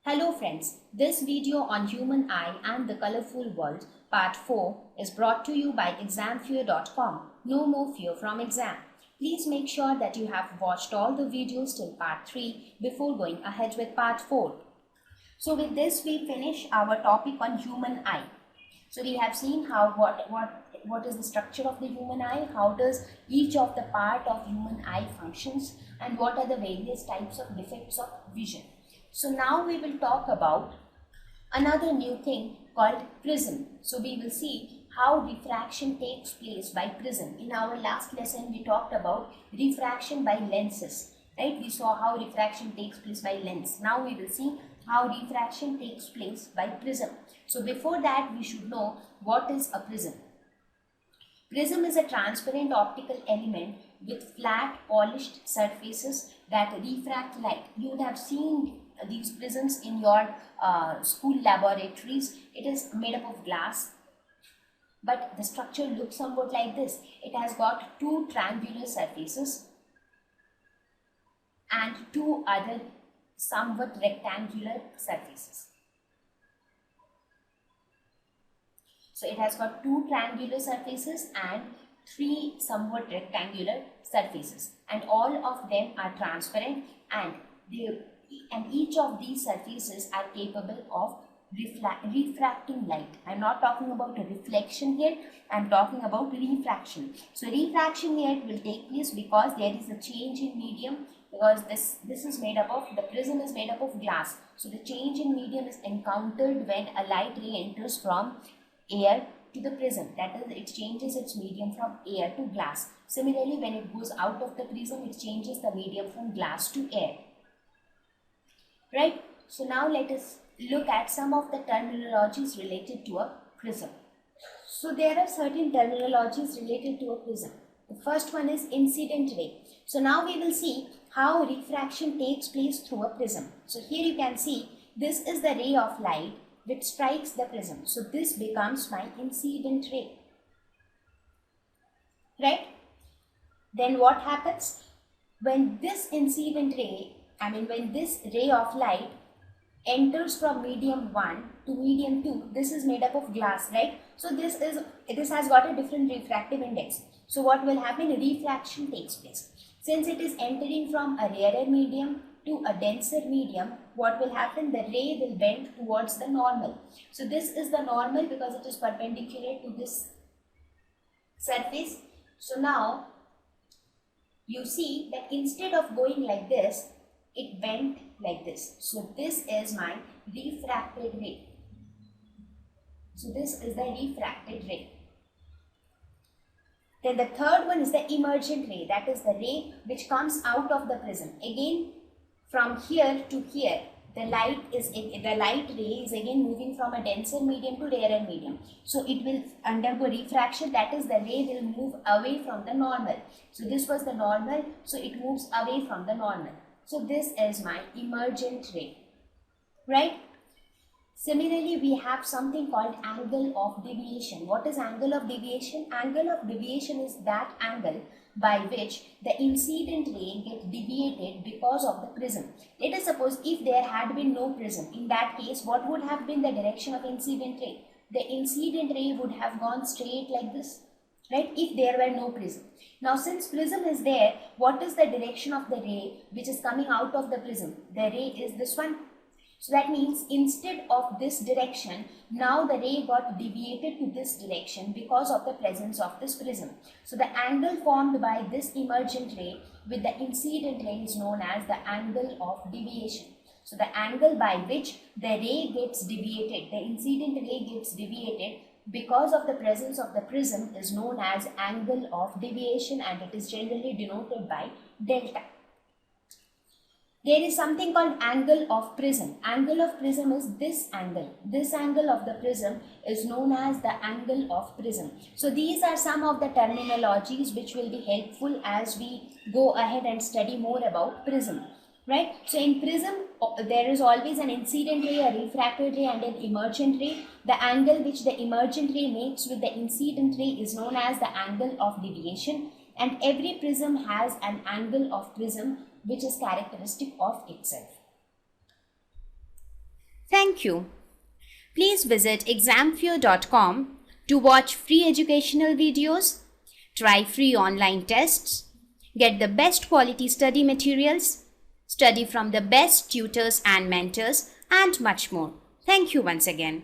Speaker 1: Hello friends, this video on human eye and the colorful world, part 4, is brought to you by examfear.com. No more fear from exam. Please make sure that you have watched all the videos till part 3 before going ahead with part 4. So with this we finish our topic on human eye. So we have seen how what is the structure of the human eye, how does each of the part of human eye functions, and what are the various types of defects of vision. So now we will talk about another new thing called prism. So we will see how refraction takes place by prism. In our last lesson we talked about refraction by lenses, right? We saw how refraction takes place by lens. Now we will see how refraction takes place by prism. So before that we should know what is a prism. Prism is a transparent optical element with flat polished surfaces that refract light. You would have seen these prisms in your school laboratories. It is made up of glass, but the structure looks somewhat like this. It has got two triangular surfaces and two other somewhat rectangular surfaces. So it has got two triangular surfaces and three somewhat rectangular surfaces, and all of them are transparent, and each of these surfaces are capable of refracting light. I am not talking about a reflection here, I am talking about refraction. So refraction here will take place because there is a change in medium, because this is made up of, the prism is made up of glass. So the change in medium is encountered when a light ray enters from air to the prism. That is, it changes its medium from air to glass. Similarly, when it goes out of the prism, it changes the medium from glass to air. Right? So now let us look at some of the terminologies related to a prism. So there are certain terminologies related to a prism. The first one is incident ray. So now we will see how refraction takes place through a prism. So here you can see this is the ray of light which strikes the prism. So this becomes my incident ray. Right? Then what happens? when this incident ray, when this ray of light enters from medium 1 to medium 2, this is made up of glass, right? So this has got a different refractive index. So what will happen? Refraction takes place. Since it is entering from a rarer medium to a denser medium, what will happen? The ray will bend towards the normal. So this is the normal because it is perpendicular to this surface. So now you see that instead of going like this, it bent like this. So this is my refracted ray. So this is the refracted ray. Then the third one is the emergent ray. That is the ray which comes out of the prism. Again, from here to here, the light ray is again moving from a denser medium to rarer medium. So it will undergo refraction. That is, the ray will move away from the normal. So this was the normal. So it moves away from the normal. So this is my emergent ray, right? Similarly, we have something called angle of deviation. What is angle of deviation? Angle of deviation is that angle by which the incident ray gets deviated because of the prism. Let us suppose if there had been no prism. In that case, what would have been the direction of incident ray? The incident ray would have gone straight like this, right? If there were no prism. Now since prism is there, what is the direction of the ray which is coming out of the prism? The ray is this one. So that means instead of this direction, now the ray got deviated to this direction because of the presence of this prism. So the angle formed by this emergent ray with the incident ray is known as the angle of deviation. So the angle by which the ray gets deviated, the incident ray gets deviated because of the presence of the prism is known as angle of deviation, and it is generally denoted by delta. There is something called angle of prism. Angle of prism is this angle. This angle of the prism is known as the angle of prism. So these are some of the terminologies which will be helpful as we go ahead and study more about prism. Right? So in prism, there is always an incident ray, a refracted ray and an emergent ray. The angle which the emergent ray makes with the incident ray is known as the angle of deviation. And every prism has an angle of prism which is characteristic of itself. Thank you. Please visit examfear.com to watch free educational videos, try free online tests, get the best quality study materials, study from the best tutors and mentors, and much more. Thank you once again.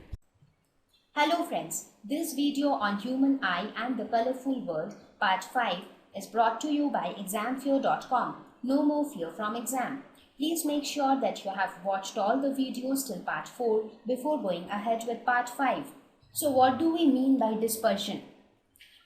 Speaker 1: Hello friends, this video on human eye and the colorful world part 5 is brought to you by examfear.com. No more fear from exam. Please make sure that you have watched all the videos till part 4 before going ahead with part 5. So what do we mean by dispersion?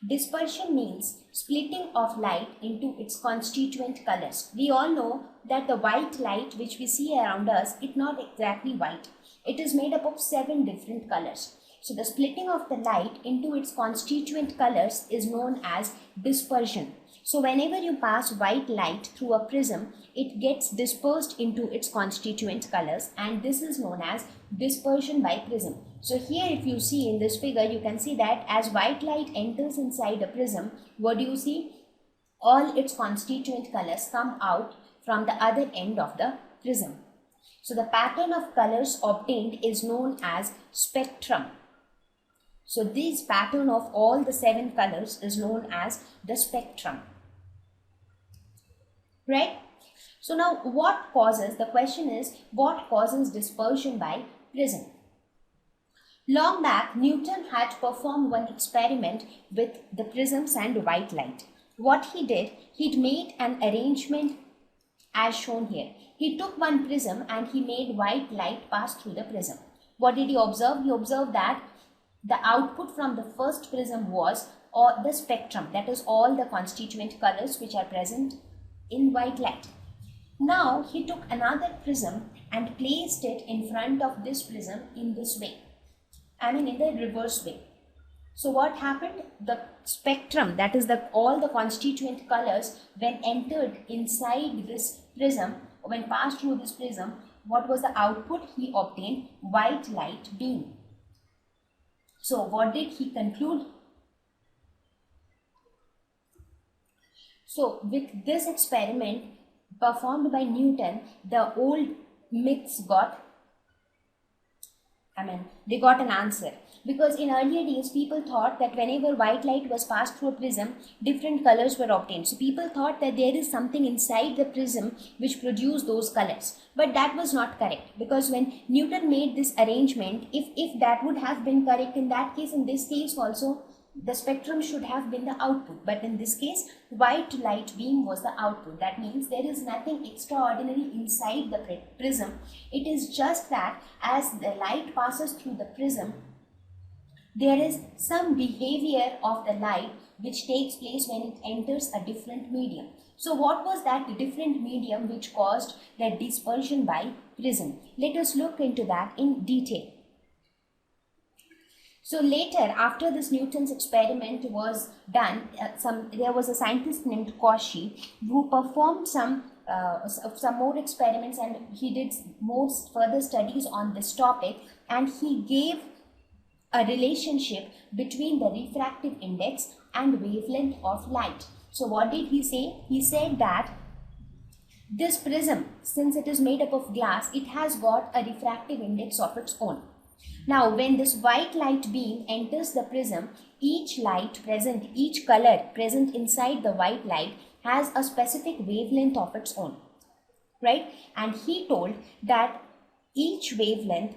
Speaker 1: Dispersion means splitting of light into its constituent colors. We all know that the white light which we see around us is not exactly white. It is made up of 7 different colors. So the splitting of the light into its constituent colors is known as dispersion. So whenever you pass white light through a prism, it gets dispersed into its constituent colors, and this is known as dispersion by prism. So here if you see in this figure, you can see that as white light enters inside a prism, what do you see? All its constituent colors come out from the other end of the prism. So the pattern of colors obtained is known as spectrum. So this pattern of all the 7 colors is known as the spectrum. Right? So now the question is, what causes dispersion by prism? Long back, Newton had performed one experiment with the prisms and white light. What he did, he'd made an arrangement as shown here. He took one prism and he made white light pass through the prism. What did he observe? He observed that the output from the first prism was the spectrum, that is all the constituent colors which are present in white light. Now he took another prism and placed it in front of this prism in this way, in the reverse way. So what happened? The spectrum, that is all the constituent colors, when entered inside this prism, when passed through this prism, what was the output? He obtained white light beam. So what did he conclude? So with this experiment, performed by Newton, the old myths they got an answer. Because in earlier days, people thought that whenever white light was passed through a prism, different colors were obtained. So people thought that there is something inside the prism which produced those colors. But that was not correct, because when Newton made this arrangement, if that would have been correct, in that case, in this case also, the spectrum should have been the output. But in this case, white light beam was the output. That means there is nothing extraordinary inside the prism. It is just that as the light passes through the prism, there is some behavior of the light which takes place when it enters a different medium. So what was that different medium which caused that dispersion by prism? Let us look into that in detail. So later, after this Newton's experiment was done, there was a scientist named Cauchy who performed some more experiments, and he did more further studies on this topic, and he gave a relationship between the refractive index and wavelength of light. So what did he say? He said that this prism, since it is made up of glass, it has got a refractive index of its own. Now, when this white light beam enters the prism, each color present inside the white light has a specific wavelength of its own, right? And he told that each wavelength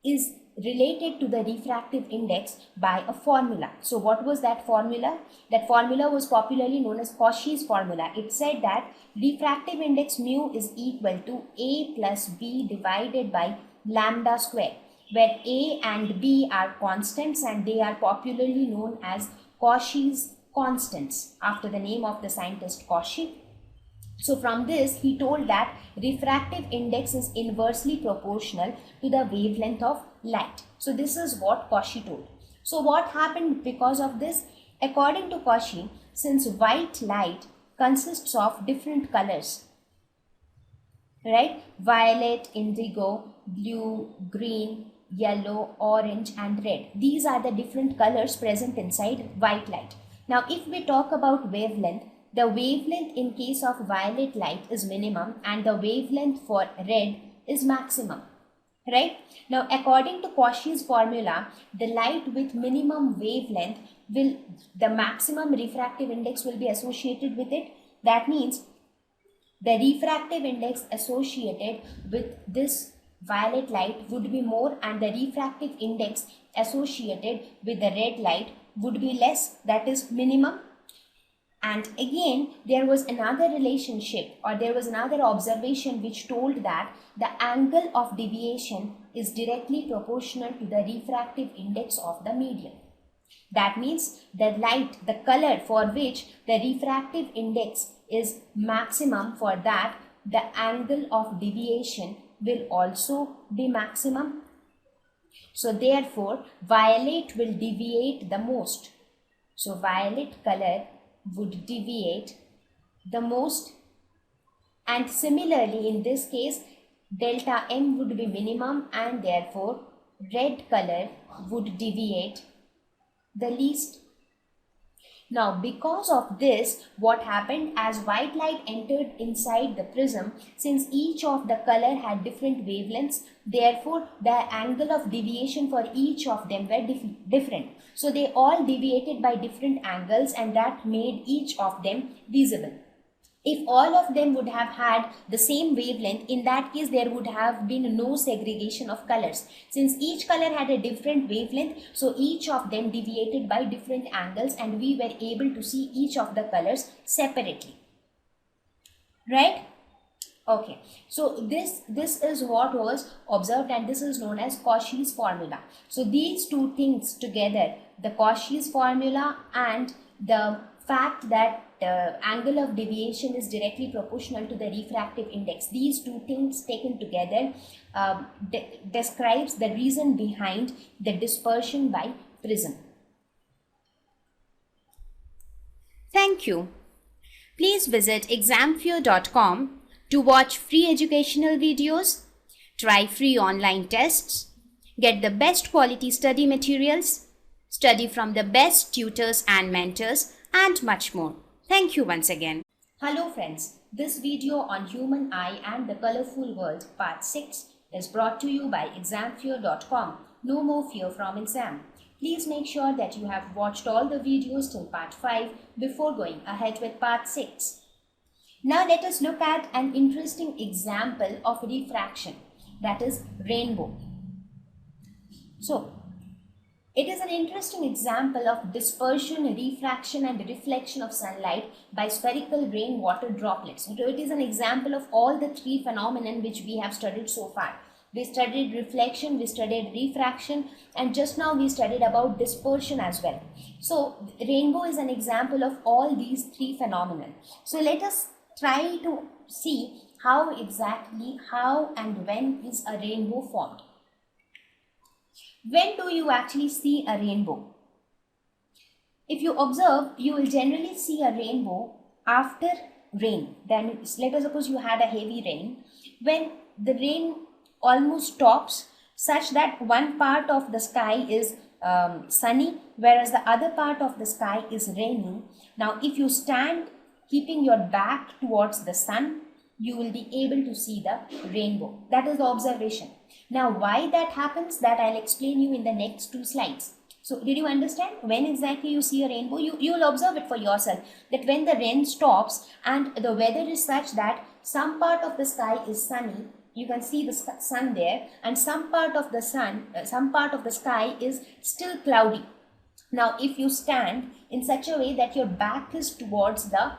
Speaker 1: is related to the refractive index by a formula. So what was that formula? That formula was popularly known as Cauchy's formula. It said that refractive index mu is equal to A plus B divided by lambda square, where A and B are constants and they are popularly known as Cauchy's constants, after the name of the scientist Cauchy. So from this, he told that refractive index is inversely proportional to the wavelength of light. So this is what Cauchy told. So what happened because of this? According to Cauchy, since white light consists of different colors, right? Violet, indigo, blue, green, yellow, orange and red. These are the different colors present inside white light. Now if we talk about wavelength, the wavelength in case of violet light is minimum and the wavelength for red is maximum, right? Now according to Cauchy's formula, the light with minimum wavelength the maximum refractive index will be associated with it. That means the refractive index associated with this violet light would be more and the refractive index associated with the red light would be less, that is minimum. And again, there was another relationship, or there was another observation which told that the angle of deviation is directly proportional to the refractive index of the medium. That means the light, the color for which the refractive index is maximum, for that the angle of deviation will also be maximum. So therefore, violet will deviate the most. So violet color would deviate the most, and similarly in this case delta M would be minimum and therefore red color would deviate the least. Now because of this, what happened, as white light entered inside the prism, since each of the color had different wavelengths, therefore the angle of deviation for each of them were different. So they all deviated by different angles and that made each of them visible. If all of them would have had the same wavelength, in that case there would have been no segregation of colors. Since each color had a different wavelength, so each of them deviated by different angles and we were able to see each of the colors separately. Right? Okay, so this is what was observed and this is known as Cauchy's formula. So these two things together, the Cauchy's formula and the fact that the angle of deviation is directly proportional to the refractive index, these two things taken together describes the reason behind the dispersion by prism. Thank you. Please visit examfear.com to watch free educational videos, try free online tests, get the best quality study materials, study from the best tutors and mentors, and much more. Thank you once again. Hello friends, This video on human eye and the colorful world part 6 is brought to you by examfear.com. No more fear from exam. Please make sure that you have watched all the videos till part 5 before going ahead with part 6. Now let us look at an interesting example of refraction, that is rainbow. So it is an interesting example of dispersion, refraction and reflection of sunlight by spherical rainwater droplets. So it is an example of all the three phenomena which we have studied so far. We studied reflection, we studied refraction, and just now we studied about dispersion as well. So rainbow is an example of all these three phenomena. So let us try to see how and when is a rainbow formed. When do you actually see a rainbow? If you observe, you will generally see a rainbow after rain. Then let us suppose you had a heavy rain. When the rain almost stops, such that one part of the sky is sunny, whereas the other part of the sky is rainy. Now if you stand keeping your back towards the sun, you will be able to see the rainbow. That is the observation. Now why that happens, that I'll explain you in the next 2 slides. So did you understand when exactly you see a rainbow? You will observe it for yourself, that when the rain stops and the weather is such that some part of the sky is sunny, you can see the sun there, and some part of the sky is still cloudy. Now if you stand in such a way that your back is towards the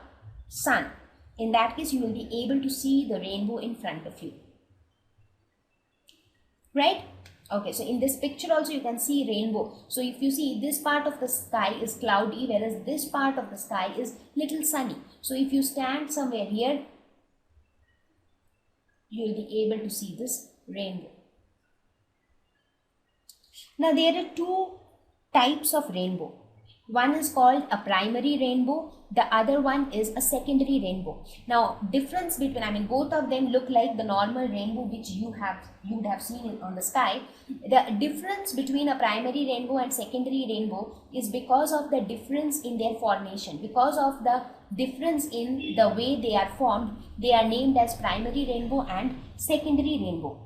Speaker 1: sun, in that case you will be able to see the rainbow in front of you. Right? Okay, so in this picture also you can see rainbow. So if you see, this part of the sky is cloudy, whereas this part of the sky is little sunny. So if you stand somewhere here, you will be able to see this rainbow. Now there are 2 types of rainbow. One is called a primary rainbow, the other one is a secondary rainbow. Now difference between, both of them look like the normal rainbow which you would have seen on the sky. The difference between a primary rainbow and secondary rainbow is because of the difference in their formation. Because of the difference in the way they are formed, they are named as primary rainbow and secondary rainbow.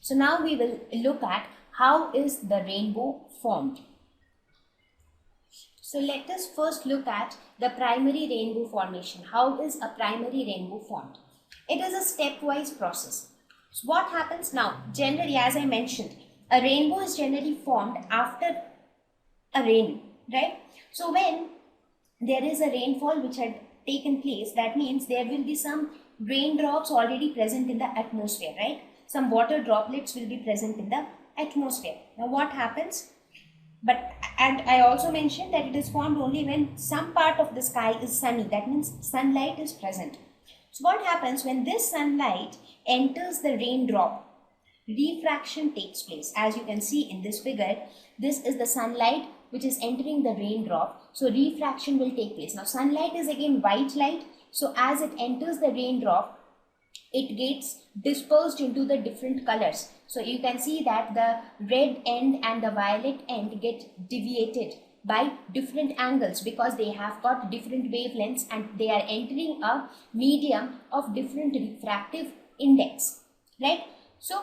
Speaker 1: So now we will look at how is the rainbow formed. So let us first look at the primary rainbow formation. How is a primary rainbow formed? It is a stepwise process. So what happens now? Generally, as I mentioned, a rainbow is generally formed after a rain, right? So when there is a rainfall which had taken place, that means there will be some raindrops already present in the atmosphere, right? Some water droplets will be present in the atmosphere. Now what happens? And I also mentioned that it is formed only when some part of the sky is sunny. That means sunlight is present. So what happens when this sunlight enters the raindrop? Refraction takes place. As you can see in this figure, this is the sunlight which is entering the raindrop. So refraction will take place. Now sunlight is again white light. So as it enters the raindrop, it gets dispersed into the different colors. So you can see that the red end and the violet end get deviated by different angles because they have got different wavelengths and they are entering a medium of different refractive index, right? So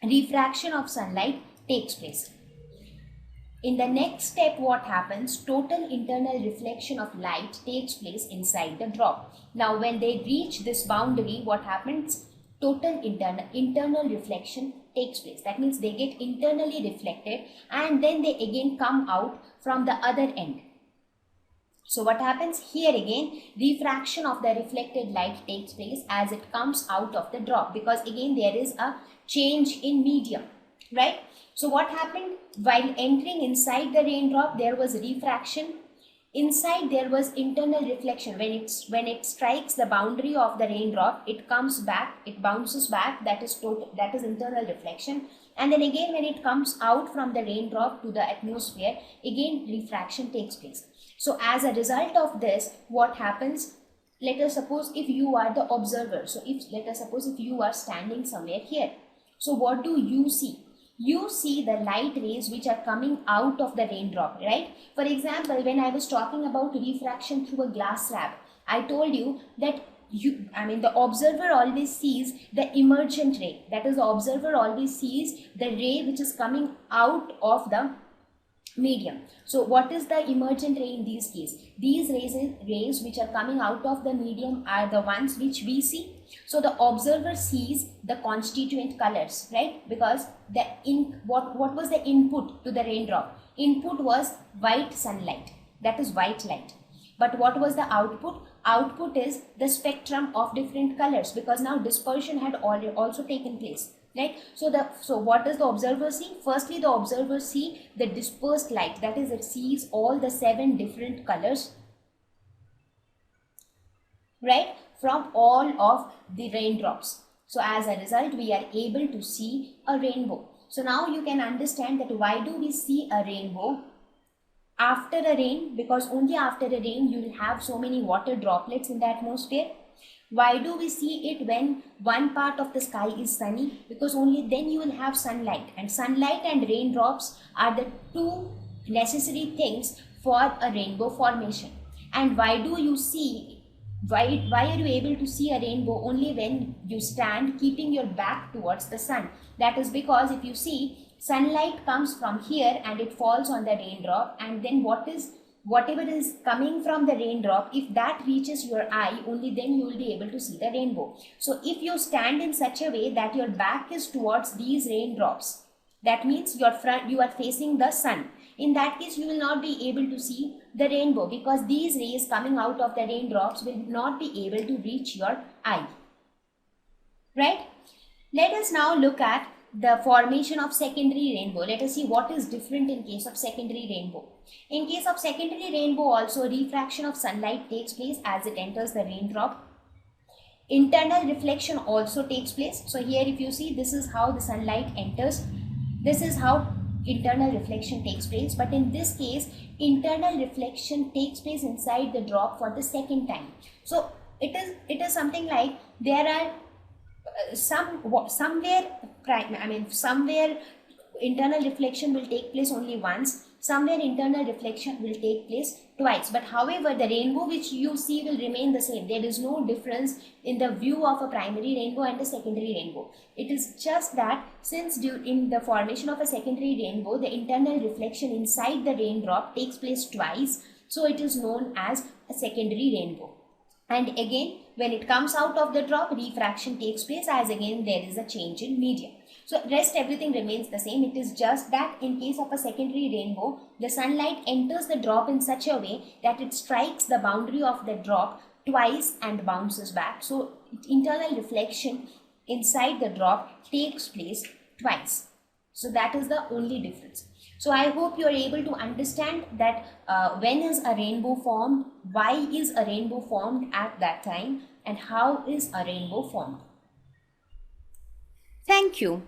Speaker 1: refraction of sunlight takes place. In the next step, what happens? Total internal reflection of light takes place inside the drop. Now when they reach this boundary, what happens? Total internal reflection takes place. That means they get internally reflected and then they again come out from the other end. So what happens here again? Refraction of the reflected light takes place as it comes out of the drop, because again there is a change in medium, right? So what happened? While entering inside the raindrop, there was refraction. Inside there was internal reflection. When it strikes the boundary of the raindrop, it comes back, it bounces back. That is internal reflection. And then again when it comes out from the raindrop to the atmosphere, again refraction takes place. So as a result of this, what happens? Let us suppose if you are the observer. So let us suppose if you are standing somewhere here. So what do you see? You see the light rays which are coming out of the raindrop, right? For example, when I was talking about refraction through a glass slab, I told you that the observer always sees the emergent ray. That is, the observer always sees the ray which is coming out of the medium. So what is the emergent ray in these cases? These rays which are coming out of the medium are the ones which we see. So the observer sees the constituent colors, right? Because what was the input to the raindrop? Input was white sunlight, that is white light. But what was the output? Output is the spectrum of different colors, because now dispersion had also taken place. Right? So what does the observer see? Firstly, the observer see the dispersed light, that is, it sees all the 7 different colors, right, from all of the raindrops. So as a result, we are able to see a rainbow. So now you can understand that why do we see a rainbow after a rain? Because only after a rain you will have so many water droplets in the atmosphere. Why do we see it when one part of the sky is sunny? Because only then you will have sunlight, and sunlight and raindrops are the 2 necessary things for a rainbow formation. And why are you able to see a rainbow only when you stand keeping your back towards the sun? That is because if you see, sunlight comes from here and it falls on the raindrop, and then whatever is coming from the raindrop, if that reaches your eye, only then you will be able to see the rainbow. So if you stand in such a way that your back is towards these raindrops, that means you are facing the sun. In that case, you will not be able to see the rainbow, because these rays coming out of the raindrops will not be able to reach your eye. Right? Let us now look at the formation of secondary rainbow. Let us see what is different in case of secondary rainbow. In case of secondary rainbow also, refraction of sunlight takes place as it enters the raindrop. Internal reflection also takes place. So here if you see, this is how the sunlight enters. This is how internal reflection takes place. But in this case, internal reflection takes place inside the drop for the second time. So it is something like there are somewhere internal reflection will take place only once, somewhere internal reflection will take place twice. But however, the rainbow which you see will remain the same. There is no difference in the view of a primary rainbow and a secondary rainbow. It is just that since in the formation of a secondary rainbow, the internal reflection inside the raindrop takes place twice, so it is known as a secondary rainbow. And again, when it comes out of the drop, refraction takes place, as again there is a change in medium. So rest everything remains the same. It is just that in case of a secondary rainbow, the sunlight enters the drop in such a way that it strikes the boundary of the drop twice and bounces back. So internal reflection inside the drop takes place twice. So that is the only difference. So I hope you are able to understand that when is a rainbow formed, why is a rainbow formed at that time, and how is a rainbow formed. Thank you.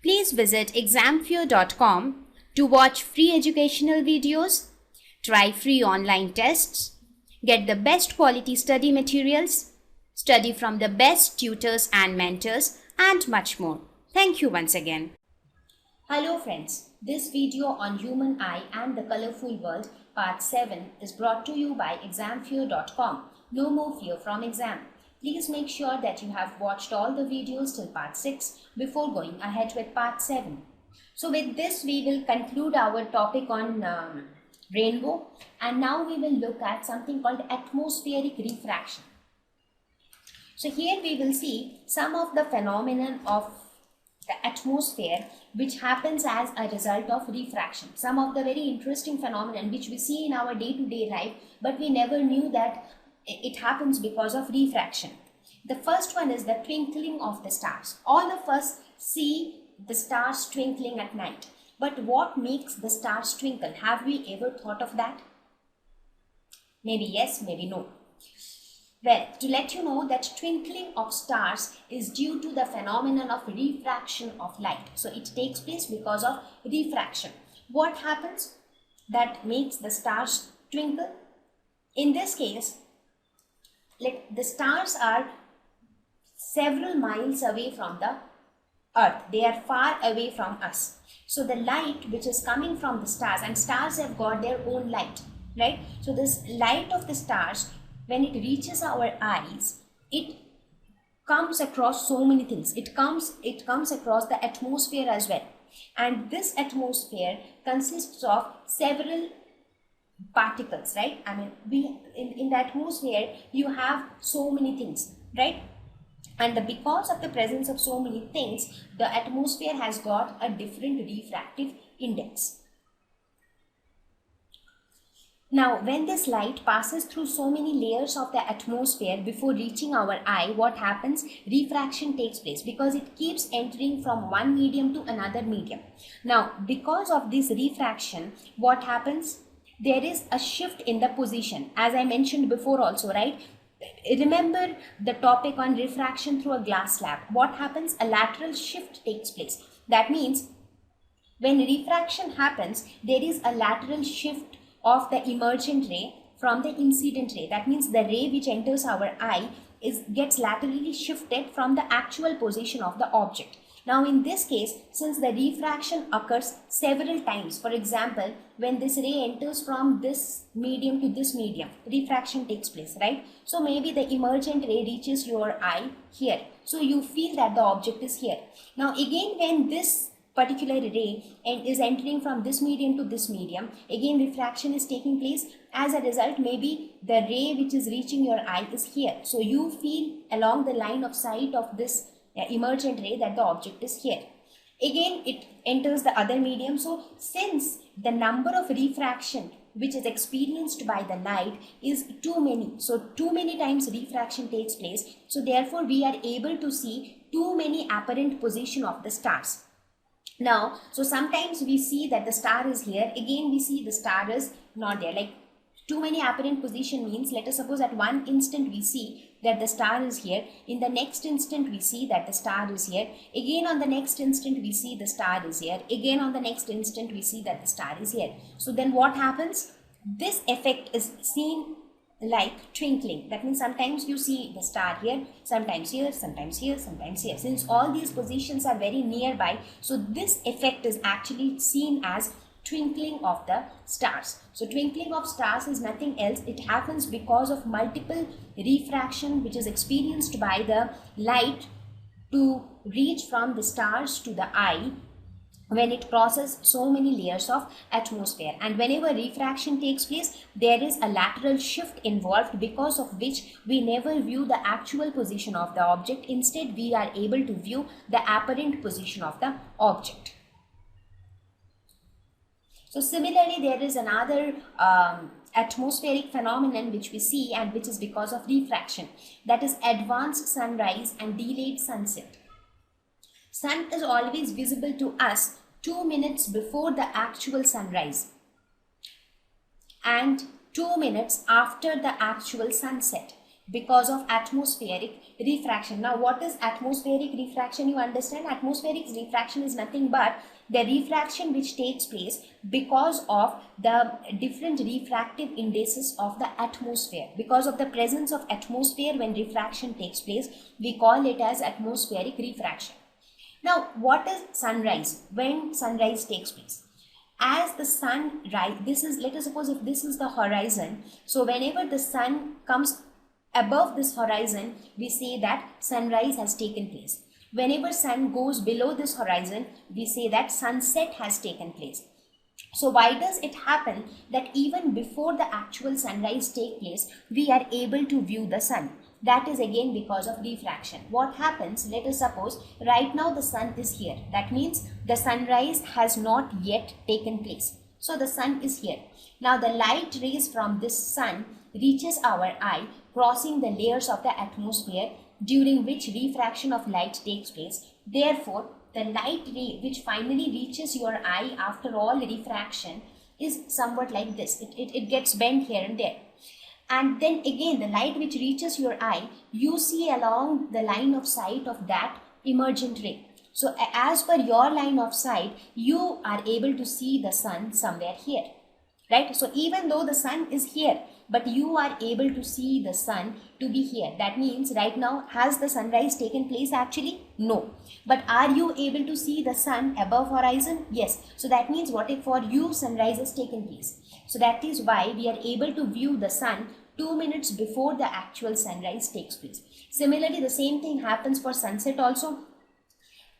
Speaker 1: Please visit examfear.com to watch free educational videos, try free online tests, get the best quality study materials, study from the best tutors and mentors, and much more. Thank you once again. Hello friends, this video on human eye and the colorful world part 7 is brought to you by examfear.com. No more fear from exam. Please make sure that you have watched all the videos till part 6 before going ahead with part 7. So with this we will conclude our topic on rainbow, and now we will look at something called atmospheric refraction. So here we will see some of the phenomenon of the atmosphere which happens as a result of refraction. Some of the very interesting phenomenon which we see in our day-to-day life, but we never knew that it happens because of refraction. The first one is the twinkling of the stars. All of us see the stars twinkling at night. But what makes the stars twinkle? Have we ever thought of that? Maybe yes, maybe no. Well, to let you know that twinkling of stars is due to the phenomenon of refraction of light. So it takes place because of refraction. What happens that makes the stars twinkle? In this case, the stars are several miles away from the earth. They are far away from us. So the light which is coming from the stars, and stars have got their own light, right? So this light of the stars, when it reaches our eyes, it comes across so many things. It comes across the atmosphere as well. And this atmosphere consists of several particles, right? I mean, in the atmosphere, you have so many things, right? And because of the presence of so many things, the atmosphere has got a different refractive index. Now, when this light passes through so many layers of the atmosphere before reaching our eye, what happens? Refraction takes place because it keeps entering from one medium to another medium. Now, because of this refraction, what happens? There is a shift in the position, as I mentioned before also, right? Remember the topic on refraction through a glass slab. What happens? A lateral shift takes place. That means when refraction happens, there is a lateral shift of the emergent ray from the incident ray. That means the ray which enters our eye gets laterally shifted from the actual position of the object. Now in this case, since the refraction occurs several times, for example, when this ray enters from this medium to this medium, refraction takes place, right? So maybe the emergent ray reaches your eye here. So you feel that the object is here. Now again, when this particular ray is entering from this medium to this medium, again refraction is taking place. As a result, maybe the ray which is reaching your eye is here. So you feel along the line of sight of this emergent ray that the object is here. Again, it enters the other medium. So since the number of refraction which is experienced by the light is too many, so too many times refraction takes place, so therefore we are able to see too many apparent position of the stars. Now, so sometimes we see that the star is here, again we see the star is not there. Like too many apparent position means, let us suppose at one instant we see that the star is here, in the next instant we see that the star is here, again on the next instant we see the star is here, again on the next instant we see that the star is here. So then what happens? This effect is seen like twinkling. That means sometimes you see the star here, sometimes here, sometimes here, sometimes here. Since all these positions are very nearby, so this effect is actually seen as twinkling of the stars. So twinkling of stars is nothing else. It happens because of multiple refraction which is experienced by the light to reach from the stars to the eye when it crosses so many layers of atmosphere. And whenever refraction takes place, there is a lateral shift involved, because of which we never view the actual position of the object. Instead, we are able to view the apparent position of the object. So similarly, there is another atmospheric phenomenon which we see, and which is because of refraction, that is advanced sunrise and delayed sunset. Sun is always visible to us 2 minutes before the actual sunrise and 2 minutes after the actual sunset, because of atmospheric refraction. Now what is atmospheric refraction? You understand, atmospheric refraction is nothing but the refraction which takes place because of the different refractive indices of the atmosphere. Because of the presence of atmosphere, when refraction takes place, we call it as atmospheric refraction. Now what is sunrise? When sunrise takes place, as the sun rises, let us suppose if this is the horizon, so whenever the sun comes above this horizon, we say that sunrise has taken place. Whenever sun goes below this horizon, we say that sunset has taken place. So why does it happen that even before the actual sunrise takes place, we are able to view the sun? That is again because of refraction. What happens? Let us suppose right now the sun is here. That means the sunrise has not yet taken place. So the sun is here. Now the light rays from this sun reaches our eye, crossing the layers of the atmosphere, during which refraction of light takes place. Therefore, the light ray which finally reaches your eye after all refraction is somewhat like this. It gets bent here and there. And then again, the light which reaches your eye, you see along the line of sight of that emergent ray. So as per your line of sight, you are able to see the sun somewhere here, right? So even though the sun is here, but you are able to see the sun to be here. That means right now, has the sunrise taken place actually? No. But are you able to see the sun above horizon? Yes. So that means what if for you sunrise has taken place? So that is why we are able to view the sun 2 minutes before the actual sunrise takes place. Similarly, the same thing happens for sunset also.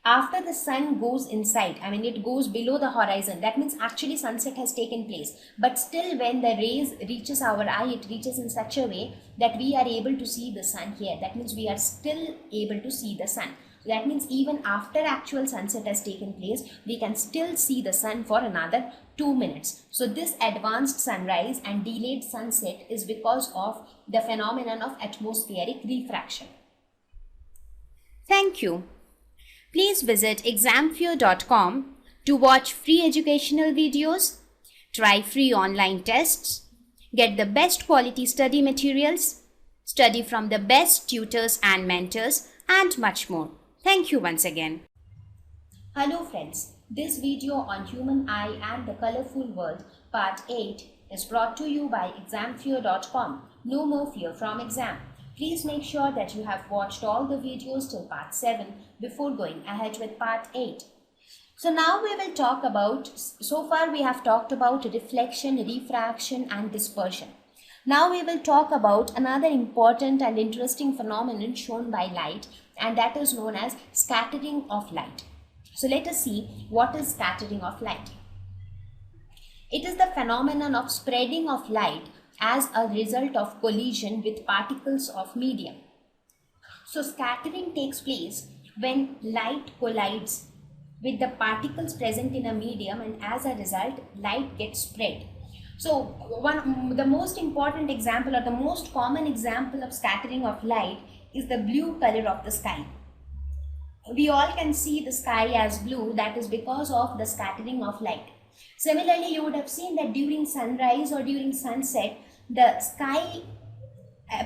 Speaker 1: After the sun goes inside, I mean it goes below the horizon, that means actually sunset has taken place. But still when the rays reaches our eye, it reaches in such a way that we are able to see the sun here. That means we are still able to see the sun. That means even after actual sunset has taken place, we can still see the sun for another 2 minutes. So this advanced sunrise and delayed sunset is because of the phenomenon of atmospheric refraction. Thank you. Please visit examfear.com to watch free educational videos, try free online tests, get the best quality study materials, study from the best tutors and mentors, and much more. Thank you once again. Hello friends, this video on human eye and the colorful world part 8 is brought to you by examfear.com. No more fear from exam. Please make sure that you have watched all the videos till part 7 before going ahead with part 8. So now we will talk about, so far we have talked about reflection, refraction and dispersion. Now we will talk about another important and interesting phenomenon shown by light, and that is known as scattering of light. So let us see what is scattering of light. It is the phenomenon of spreading of light as a result of collision with particles of medium. So scattering takes place when light collides with the particles present in a medium, and as a result light gets spread. So the most important example or the most common example of scattering of light is the blue color of the sky. We all can see the sky as blue. That is because of the scattering of light. Similarly, you would have seen that during sunrise or during sunset, the sky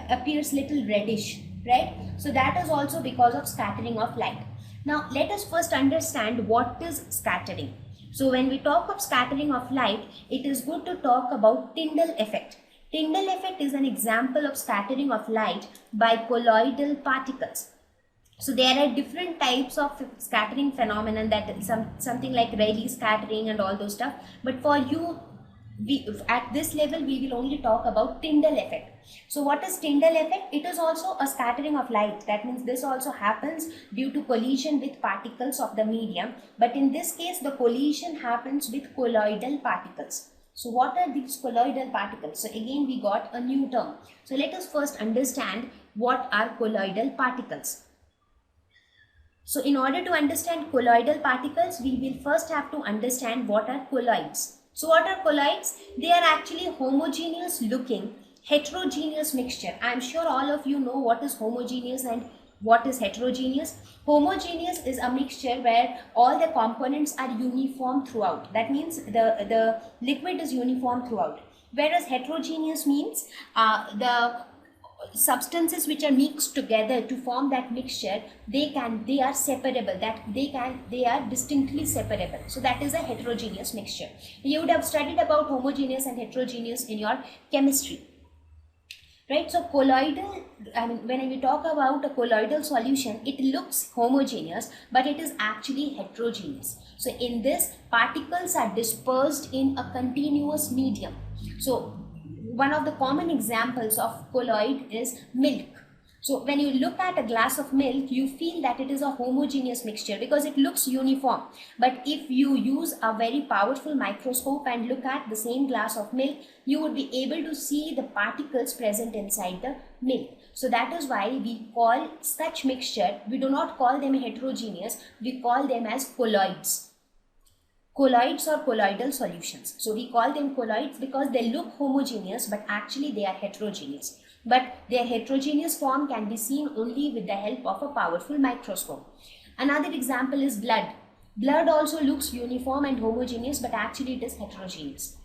Speaker 1: appears little reddish, right? So that is also because of scattering of light. Now let us first understand what is scattering. So when we talk of scattering of light, it is good to talk about Tyndall effect. Tyndall effect is an example of scattering of light by colloidal particles. So there are different types of scattering phenomenon, that something like Rayleigh scattering and all those stuff. But for you, at this level, we will only talk about Tyndall effect. So what is Tyndall effect? It is also a scattering of light. That means this also happens due to collision with particles of the medium. But in this case, the collision happens with colloidal particles. So what are these colloidal particles? So again, we got a new term. So let us first understand what are colloidal particles. So in order to understand colloidal particles, we will first have to understand what are colloids. So what are colloids? They are actually homogeneous looking heterogeneous mixture. I am sure all of you know what is homogeneous and what is heterogeneous. Homogeneous is a mixture where all the components are uniform throughout. That means the liquid is uniform throughout. Whereas heterogeneous means the substances which are mixed together to form that mixture, they are separable, they are distinctly separable. So that is a heterogeneous mixture. You would have studied about homogeneous and heterogeneous in your chemistry, right? So colloidal, I mean, when we talk about a colloidal solution, it looks homogeneous, but it is actually heterogeneous. So in this, particles are dispersed in a continuous medium. So one of the common examples of colloid is milk. So when you look at a glass of milk, you feel that it is a homogeneous mixture because it looks uniform. But if you use a very powerful microscope and look at the same glass of milk, you would be able to see the particles present inside the milk. So that is why we call such mixture, we do not call them heterogeneous, we call them as colloids. Colloids or colloidal solutions. So we call them colloids because they look homogeneous, but actually they are heterogeneous. But their heterogeneous form can be seen only with the help of a powerful microscope. Another example is blood. Blood also looks uniform and homogeneous, but actually it is heterogeneous.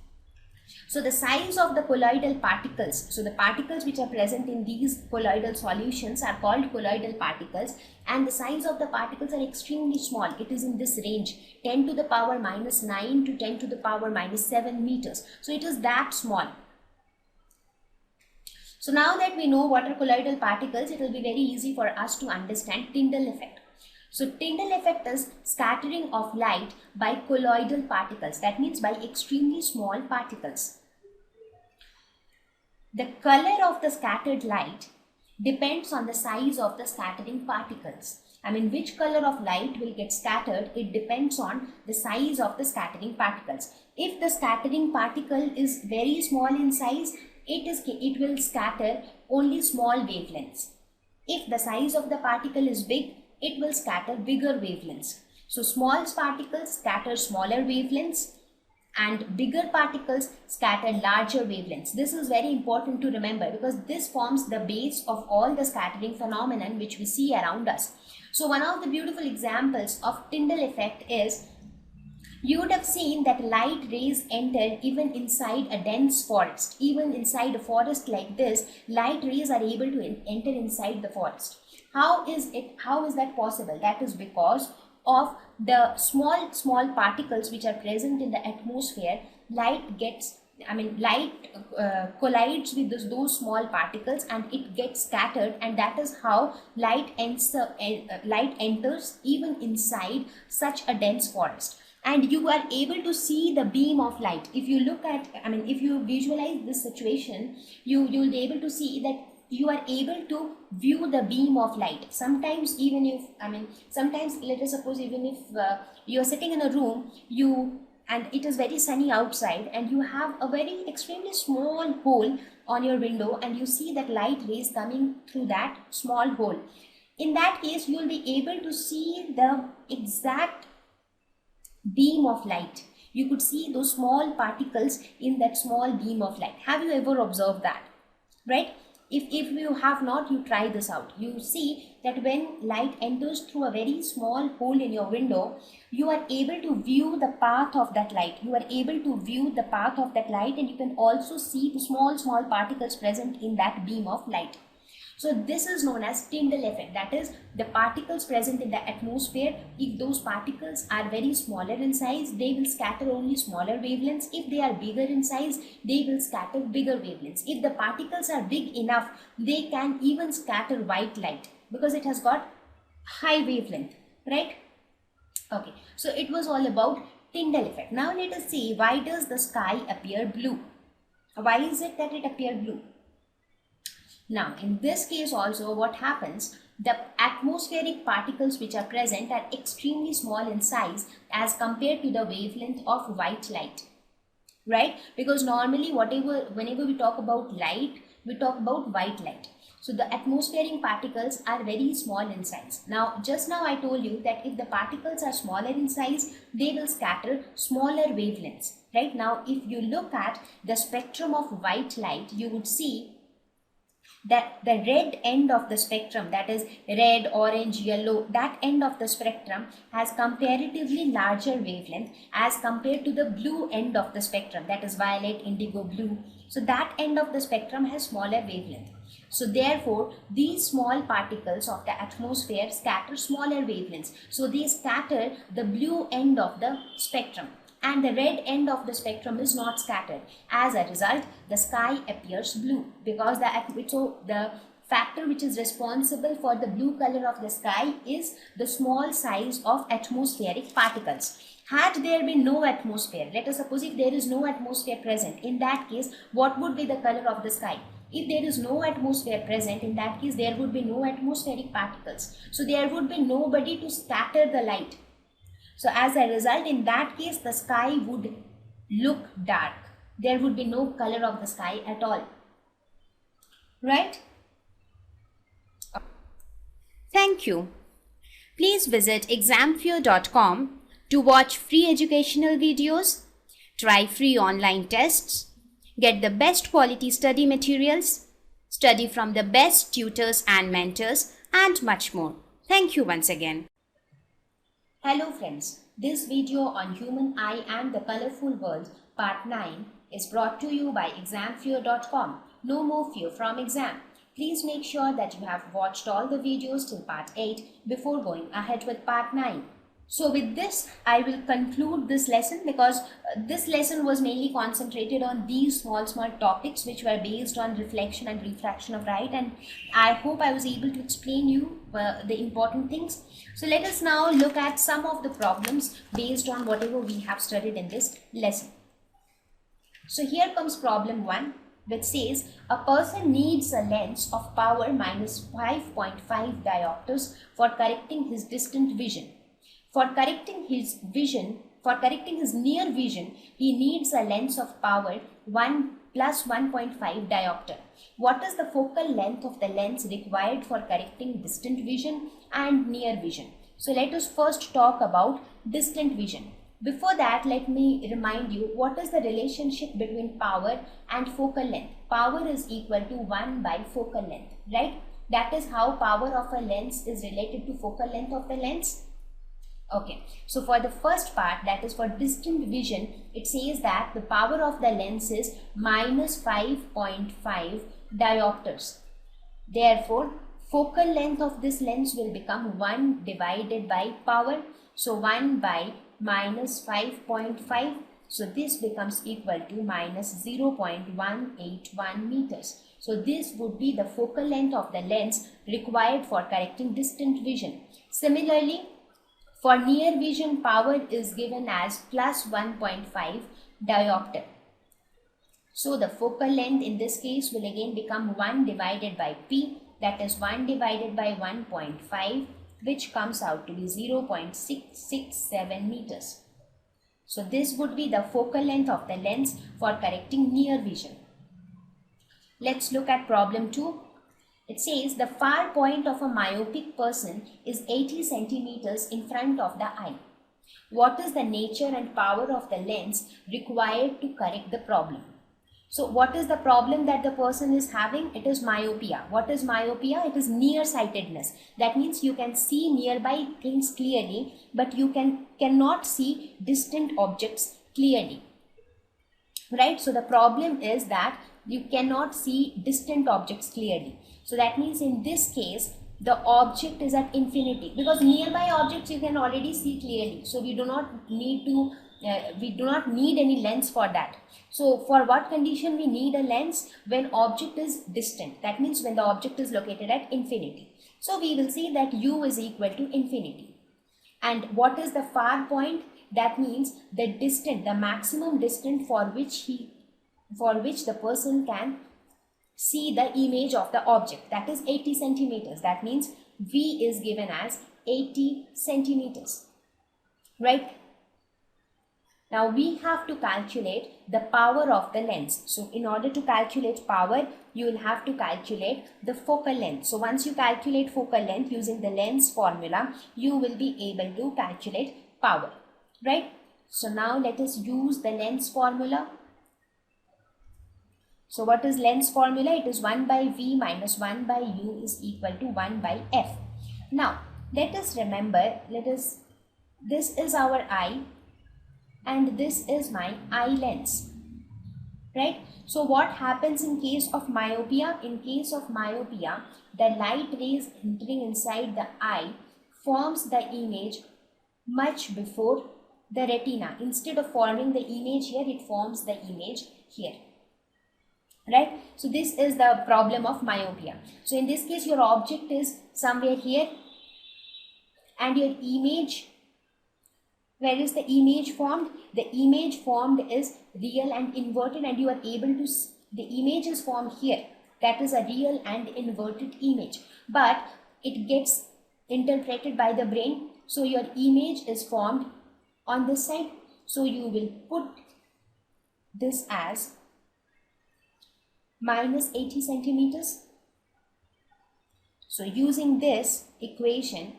Speaker 1: So the size of the colloidal particles, so the particles which are present in these colloidal solutions are called colloidal particles, and the size of the particles are extremely small. It is in this range, 10 to the power minus 9 to 10 to the power minus 7 meters. So it is that small. So now that we know what are colloidal particles, it will be very easy for us to understand Tyndall effect. So Tyndall effect is scattering of light by colloidal particles. That means by extremely small particles. the color of the scattered light depends on the size of the scattering particles. I mean, which color of light will get scattered, it depends on the size of the scattering particles. If the scattering particle is very small in size, it will scatter only small wavelengths. If the size of the particle is big, it will scatter bigger wavelengths. So small particles scatter smaller wavelengths and bigger particles scatter larger wavelengths. This is very important to remember because this forms the base of all the scattering phenomenon which we see around us. So one of the beautiful examples of Tyndall effect is, you would have seen that light rays enter even inside a dense forest. Even inside a forest like this, light rays are able to enter inside the forest. How is that possible? That is because of the small particles which are present in the atmosphere. Light collides with those small particles and it gets scattered, and that is how light enters even inside such a dense forest. And you are able to see the beam of light. If you look at, if you visualize this situation, you'll be able to see that you are able to view the beam of light. Sometimes even if, sometimes let us suppose even if you are sitting in a room, and it is very sunny outside and you have a very extremely small hole on your window and you see that light rays coming through that small hole. In that case, you will be able to see the exact beam of light. You could see those small particles in that small beam of light. Have you ever observed that? Right? If you have not, you try this out. You see that when light enters through a very small hole in your window, you are able to view the path of that light. You are able to view the path of that light, and you can also see the small particles present in that beam of light. So this is known as Tyndall effect. That is, the particles present in the atmosphere, if those particles are very smaller in size, they will scatter only smaller wavelengths. If they are bigger in size, they will scatter bigger wavelengths. If the particles are big enough, they can even scatter white light because it has got high wavelength, right? Okay, so it was all about Tyndall effect. Now let us see, why does the sky appear blue? Why is it that it appears blue? Now, in this case also, what happens, the atmospheric particles which are present are extremely small in size as compared to the wavelength of white light, right? Because normally whenever we talk about light, we talk about white light. So the atmospheric particles are very small in size. Now, just now I told you that if the particles are smaller in size, they will scatter smaller wavelengths, right? Now, if you look at the spectrum of white light, you would see that the red end of the spectrum, that is red, orange, yellow, that end of the spectrum has comparatively larger wavelength as compared to the blue end of the spectrum, that is violet, indigo, blue. So that end of the spectrum has smaller wavelength. So therefore, these small particles of the atmosphere scatter smaller wavelengths. So they scatter the blue end of the spectrum, and the red end of the spectrum is not scattered. As a result, the sky appears blue because the factor which is responsible for the blue color of the sky is the small size of atmospheric particles. Had there been no atmosphere, let us suppose if there is no atmosphere present, in that case, what would be the color of the sky? If there is no atmosphere present, in that case, there would be no atmospheric particles. So there would be nobody to scatter the light. So as a result, in that case, the sky would look dark. There would be no color of the sky at all. Right? Thank you. Please visit examfear.com to watch free educational videos, try free online tests, get the best quality study materials, study from the best tutors and mentors, and much more. Thank you once again. Hello friends, this video on Human Eye and the Colorful World Part 9 is brought to you by examfear.com. No more fear from exam. Please make sure that you have watched all the videos till Part 8 before going ahead with Part 9. So with this, I will conclude this lesson because this lesson was mainly concentrated on these small topics which were based on reflection and refraction of light, and I hope I was able to explain you the important things. So let us now look at some of the problems based on whatever we have studied in this lesson. So here comes problem 1. which says a person needs a lens of power minus 5.5 diopters for correcting his distant vision. For correcting his near vision, he needs a lens of power 1 plus 1.5 diopter. What is the focal length of the lens required for correcting distant vision and near vision? So let us first talk about distant vision. Before that, let me remind you what is the relationship between power and focal length. Power is equal to 1 by focal length, right? That is how power of a lens is related to focal length of the lens. Okay, so for the first part, that is for distant vision, it says that the power of the lens is minus 5.5 diopters. Therefore, focal length of this lens will become 1 divided by power. So 1 by minus 5.5. So this becomes equal to minus 0.181 meters. So this would be the focal length of the lens required for correcting distant vision. Similarly, for near vision, power is given as plus 1.5 diopter. So the focal length in this case will again become 1 divided by P, that is 1 divided by 1.5, which comes out to be 0.667 meters. So this would be the focal length of the lens for correcting near vision. Let's look at problem 2. It says the far point of a myopic person is 80 centimeters in front of the eye. What is the nature and power of the lens required to correct the problem? So what is the problem that the person is having? It is myopia. What is myopia? It is nearsightedness. That means you can see nearby things clearly, but you cannot see distant objects clearly. Right? So the problem is that you cannot see distant objects clearly. So that means in this case, the object is at infinity, because nearby objects you can already see clearly. So we do not need any lens for that. So for what condition we need a lens? When object is distant. That means when the object is located at infinity. So we will see that u is equal to infinity. And what is the far point? That means the maximum distance for which the person can see the image of the object, that is 80 centimeters. That means V is given as 80 centimeters, right? Now we have to calculate the power of the lens. So in order to calculate power, you will have to calculate the focal length. So once you calculate focal length using the lens formula, you will be able to calculate power, right? So now let us use the lens formula. So what is lens formula? It is 1 by V minus 1 by U is equal to 1 by F. Now let us remember, this is our eye and this is my eye lens, right? So what happens in case of myopia? In case of myopia, the light rays entering inside the eye forms the image much before the retina. Instead of forming the image here, it forms the image here. Right? So this is the problem of myopia. So in this case, your object is somewhere here and your image, where is the image formed? The image formed is real and inverted, and you are able to, the image is formed here. That is a real and inverted image, but it gets interpreted by the brain. So your image is formed on this side. So you will put this as minus 80 centimeters. So using this equation,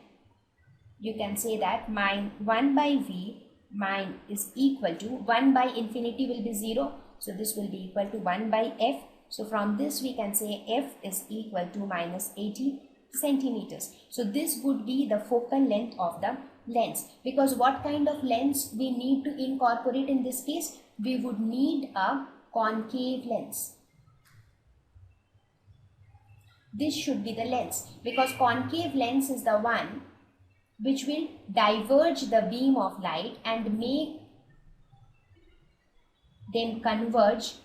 Speaker 1: you can say that 1 by V is equal to 1 by infinity will be 0. So this will be equal to 1 by F. So from this we can say F is equal to minus 80 centimeters. So this would be the focal length of the lens. Because what kind of lens we need to incorporate in this case? We would need a concave lens. This should be the lens, because concave lens is the one which will diverge the beam of light and make them converge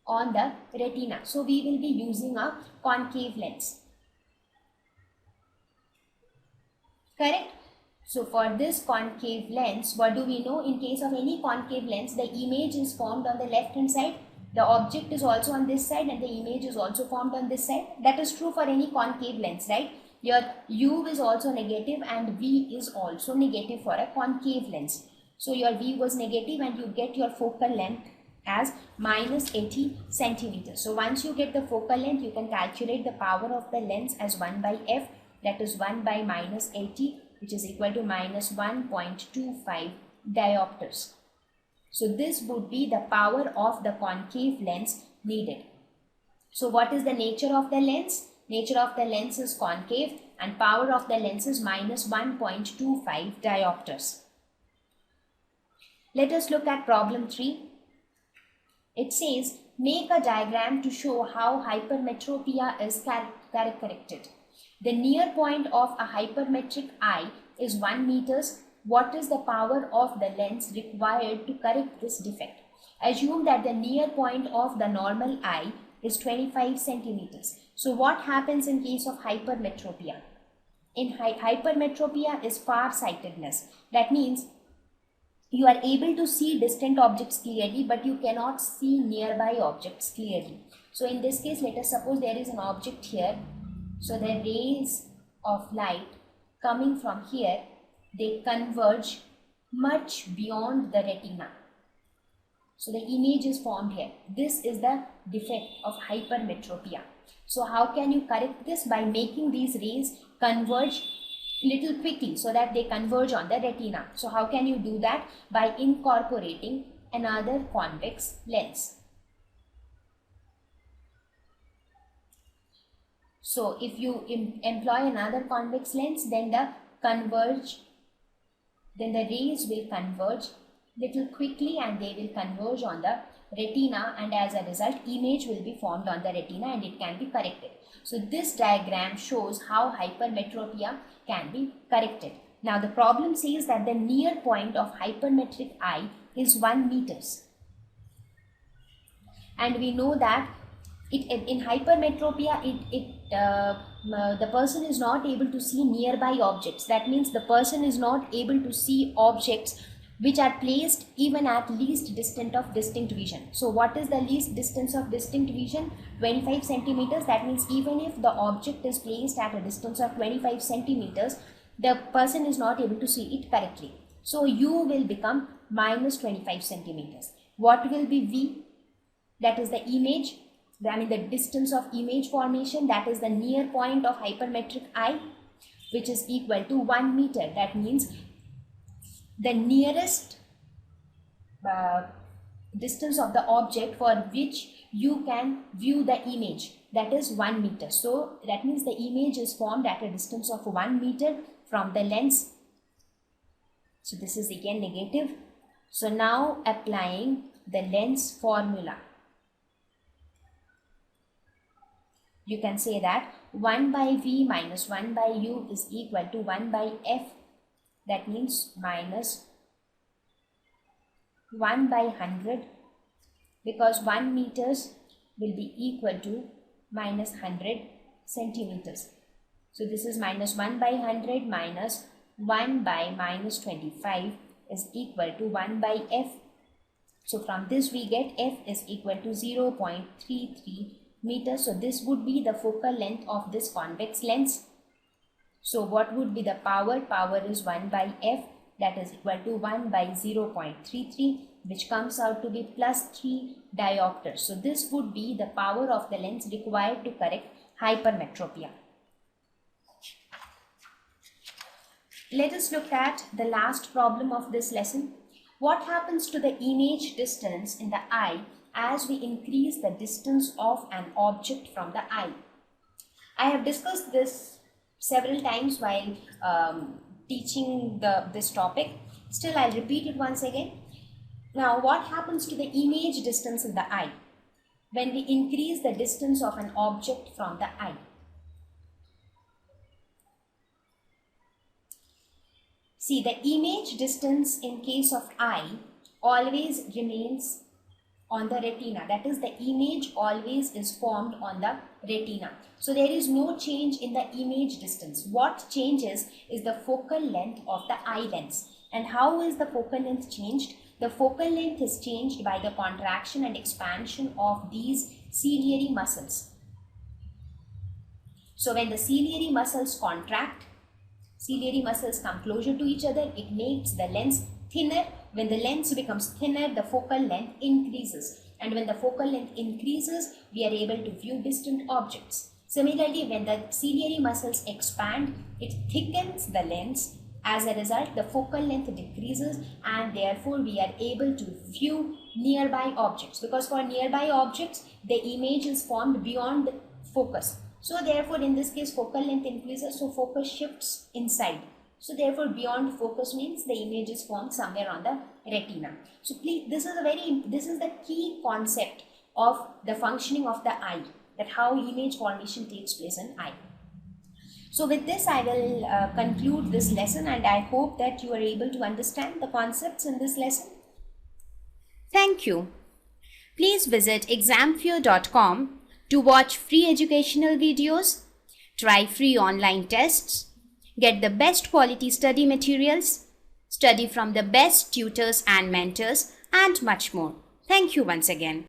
Speaker 1: on the retina. So we will be using a concave lens. Correct? So for this concave lens, what do we know? In case of any concave lens, the image is formed on the left hand side. the object is also on this side and the image is also formed on this side. That is true for any concave lens, right? Your u is also negative and v is also negative for a concave lens. So your v was negative and you get your focal length as minus 80 centimeters. So once you get the focal length, you can calculate the power of the lens as 1 by f, that is 1 by minus 80, which is equal to minus 1.25 diopters. So this would be the power of the concave lens needed. So what is the nature of the lens? Nature of the lens is concave and power of the lens is minus 1.25 diopters. Let us look at problem 3. It says, make a diagram to show how hypermetropia is corrected. The near point of a hypermetric eye is 1 meters. What is the power of the lens required to correct this defect? Assume that the near point of the normal eye is 25 centimeters. So what happens in case of hypermetropia? In hypermetropia is farsightedness. That means you are able to see distant objects clearly, but you cannot see nearby objects clearly. So in this case, let us suppose there is an object here. So the rays of light coming from here, they converge much beyond the retina. So the image is formed here. This is the defect of hypermetropia. So how can you correct this? By making these rays converge little quickly so that they converge on the retina. So how can you do that? By incorporating another convex lens. So if you employ another convex lens, then the rays will converge little quickly and they will converge on the retina, and as a result image will be formed on the retina and it can be corrected. So this diagram shows how hypermetropia can be corrected. Now the problem says that the near point of hypermetric eye is 1 meters. And we know that in hypermetropia, the person is not able to see nearby objects. That means the person is not able to see objects which are placed even at least distance of distinct vision. So what is the least distance of distinct vision? 25 centimeters. That means even if the object is placed at a distance of 25 centimeters, the person is not able to see it correctly. So u will become minus 25 centimeters. What will be v? That is the image, the distance of image formation, that is the near point of hypermetric eye, which is equal to 1 meter. That means the nearest distance of the object for which you can view the image, that is 1 meter. So that means the image is formed at a distance of 1 meter from the lens. So this is again negative. So now applying the lens formula, you can say that 1 by v minus 1 by u is equal to 1 by f. That means minus 1 by 100, because 1 meters will be equal to minus 100 centimeters. So this is minus 1 by 100 minus 1 by minus 25 is equal to 1 by f. So from this we get f is equal to 0.33 meters. So this would be the focal length of this convex lens. So what would be the power? Power is 1 by f, that is equal to 1 by 0.33, which comes out to be plus 3 diopters. So this would be the power of the lens required to correct hypermetropia. Let us look at the last problem of this lesson. What happens to the image distance in the eye as we increase the distance of an object from the eye? I have discussed this several times while teaching this topic. Still, I'll repeat it once again. Now, what happens to the image distance in the eye when we increase the distance of an object from the eye? See, the image distance in case of eye always remains on the retina. That is, the image always is formed on the retina. So there is no change in the image distance. What changes is the focal length of the eye lens. And how is the focal length changed? The focal length is changed by the contraction and expansion of these ciliary muscles. So when the ciliary muscles contract, ciliary muscles come closer to each other, it makes the lens thinner. When the lens becomes thinner, the focal length increases. And when the focal length increases, we are able to view distant objects. Similarly, when the ciliary muscles expand, it thickens the lens. As a result, the focal length decreases and therefore we are able to view nearby objects, because for nearby objects, the image is formed beyond focus. So therefore, in this case, focal length increases, so focus shifts inside. So therefore, beyond focus means the image is formed somewhere on the retina. So please, this is the key concept of the functioning of the eye, that how image formation takes place in eye. So with this, I will conclude this lesson, and I hope that you are able to understand the concepts in this lesson. Thank you. Please visit examfear.com to watch free educational videos, try free online tests, get the best quality study materials, study from the best tutors and mentors, and much more. Thank you once again.